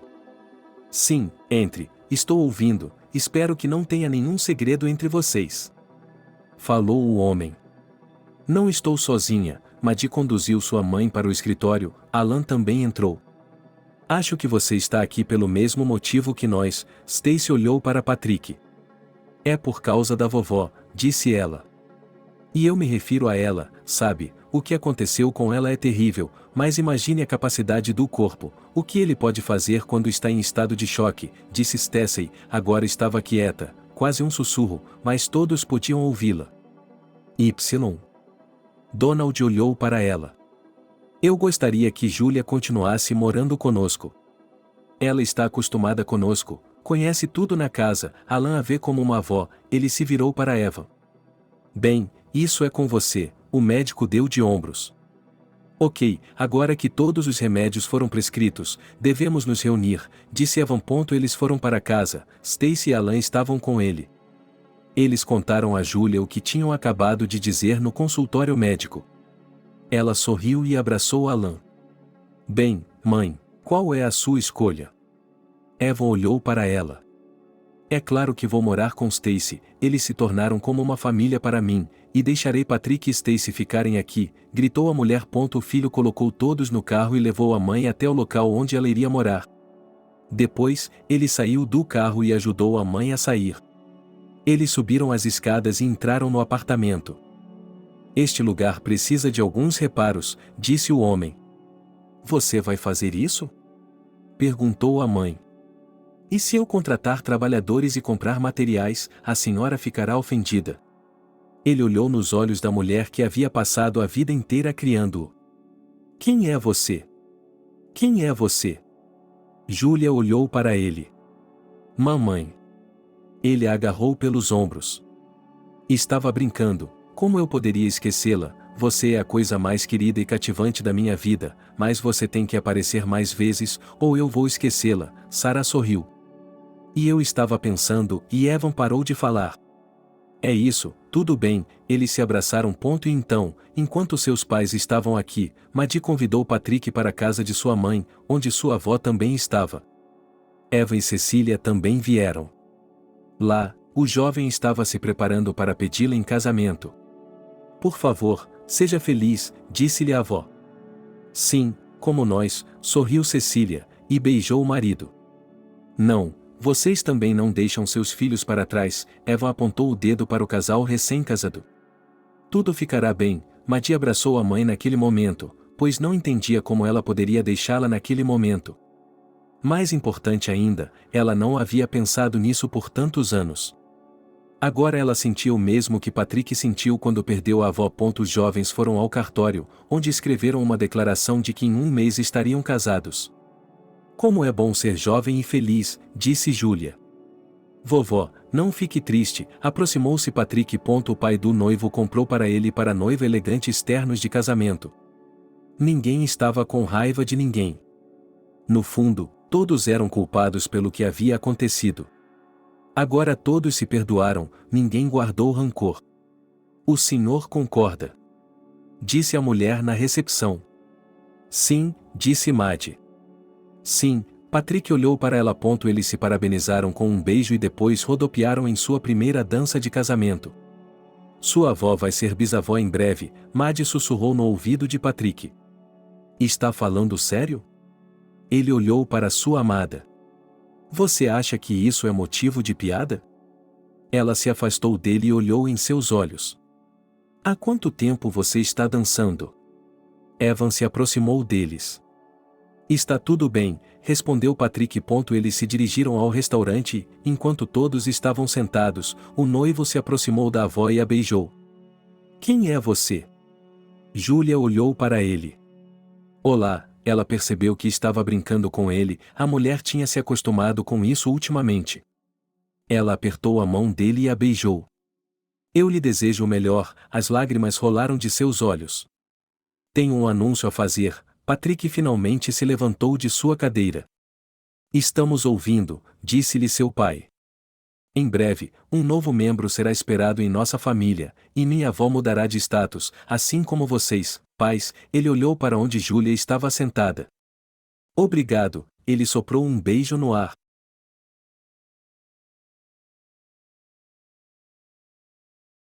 Sim, entre, estou ouvindo. Espero que não tenha nenhum segredo entre vocês. Falou o homem. Não estou sozinha. Madi conduziu sua mãe para o escritório. Alan também entrou. Acho que você está aqui pelo mesmo motivo que nós. Stacey olhou para Patrick. É por causa da vovó, disse ela. E eu me refiro a ela, sabe, o que aconteceu com ela é terrível, mas imagine a capacidade do corpo, o que ele pode fazer quando está em estado de choque, disse Stacey. Agora estava quieta, quase um sussurro, mas todos podiam ouvi-la. Y. Donald olhou para ela. Eu gostaria que Julia continuasse morando conosco. Ela está acostumada conosco, conhece tudo na casa. Alan a vê como uma avó. Ele se virou para Eva. Bem, isso é com você, o médico deu de ombros. Ok, agora que todos os remédios foram prescritos, devemos nos reunir, disse Evan. Eles foram para casa. Stacey e Alan estavam com ele. Eles contaram a Julia o que tinham acabado de dizer no consultório médico. Ela sorriu e abraçou Alan. Bem, mãe, qual é a sua escolha? Evan olhou para ela. É claro que vou morar com Stacey. Eles se tornaram como uma família para mim, e deixarei Patrick e Stacey ficarem aqui, gritou a mulher. O filho colocou todos no carro e levou a mãe até o local onde ela iria morar. Depois, ele saiu do carro e ajudou a mãe a sair. Eles subiram as escadas e entraram no apartamento. Este lugar precisa de alguns reparos, disse o homem. Você vai fazer isso? Perguntou a mãe. E se eu contratar trabalhadores e comprar materiais, a senhora ficará ofendida. Ele olhou nos olhos da mulher que havia passado a vida inteira criando-o. Quem é você? Quem é você? Júlia olhou para ele. Mamãe. Ele a agarrou pelos ombros. Estava brincando. Como eu poderia esquecê-la? Você é a coisa mais querida e cativante da minha vida, mas você tem que aparecer mais vezes, ou eu vou esquecê-la. Sarah sorriu. E eu estava pensando, e Evan parou de falar. É isso, tudo bem, eles se abraçaram. E então, enquanto seus pais estavam aqui, Maddie convidou Patrick para a casa de sua mãe, onde sua avó também estava. Evan e Cecília também vieram. Lá, o jovem estava se preparando para pedi-la em casamento. Por favor, seja feliz, disse-lhe a avó. Sim, como nós, sorriu Cecília, e beijou o marido. Não, vocês também não deixam seus filhos para trás, Eva apontou o dedo para o casal recém-casado. Tudo ficará bem, Maddie abraçou a mãe naquele momento, pois não entendia como ela poderia deixá-la naquele momento. Mais importante ainda, ela não havia pensado nisso por tantos anos. Agora ela sentia o mesmo que Patrick sentiu quando perdeu a avó. Os jovens foram ao cartório, onde escreveram uma declaração de que em um mês estariam casados. Como é bom ser jovem e feliz, disse Júlia. Vovó, não fique triste, aproximou-se Patrick. O pai do noivo comprou para ele e para a noiva elegantes ternos de casamento. Ninguém estava com raiva de ninguém. No fundo, todos eram culpados pelo que havia acontecido. Agora todos se perdoaram, ninguém guardou rancor. O senhor concorda? Disse a mulher na recepção. Sim, disse Maddie. Sim, Patrick olhou para ela. Eles se parabenizaram com um beijo e depois rodopiaram em sua primeira dança de casamento. Sua avó vai ser bisavó em breve, Maddie sussurrou no ouvido de Patrick. Está falando sério? Ele olhou para sua amada. Você acha que isso é motivo de piada? Ela se afastou dele e olhou em seus olhos. Há quanto tempo você está dançando? Evan se aproximou deles. Está tudo bem, respondeu Patrick. Eles se dirigiram ao restaurante e, enquanto todos estavam sentados, o noivo se aproximou da avó e a beijou. Quem é você? Júlia olhou para ele. Olá. Ela percebeu que estava brincando com ele, a mulher tinha se acostumado com isso ultimamente. Ela apertou a mão dele e a beijou. Eu lhe desejo o melhor, as lágrimas rolaram de seus olhos. Tenho um anúncio a fazer, Patrick finalmente se levantou de sua cadeira. Estamos ouvindo, disse-lhe seu pai. Em breve, um novo membro será esperado em nossa família, e minha avó mudará de status, assim como vocês, pais. Ele olhou para onde Júlia estava sentada. Obrigado, ele soprou um beijo no ar.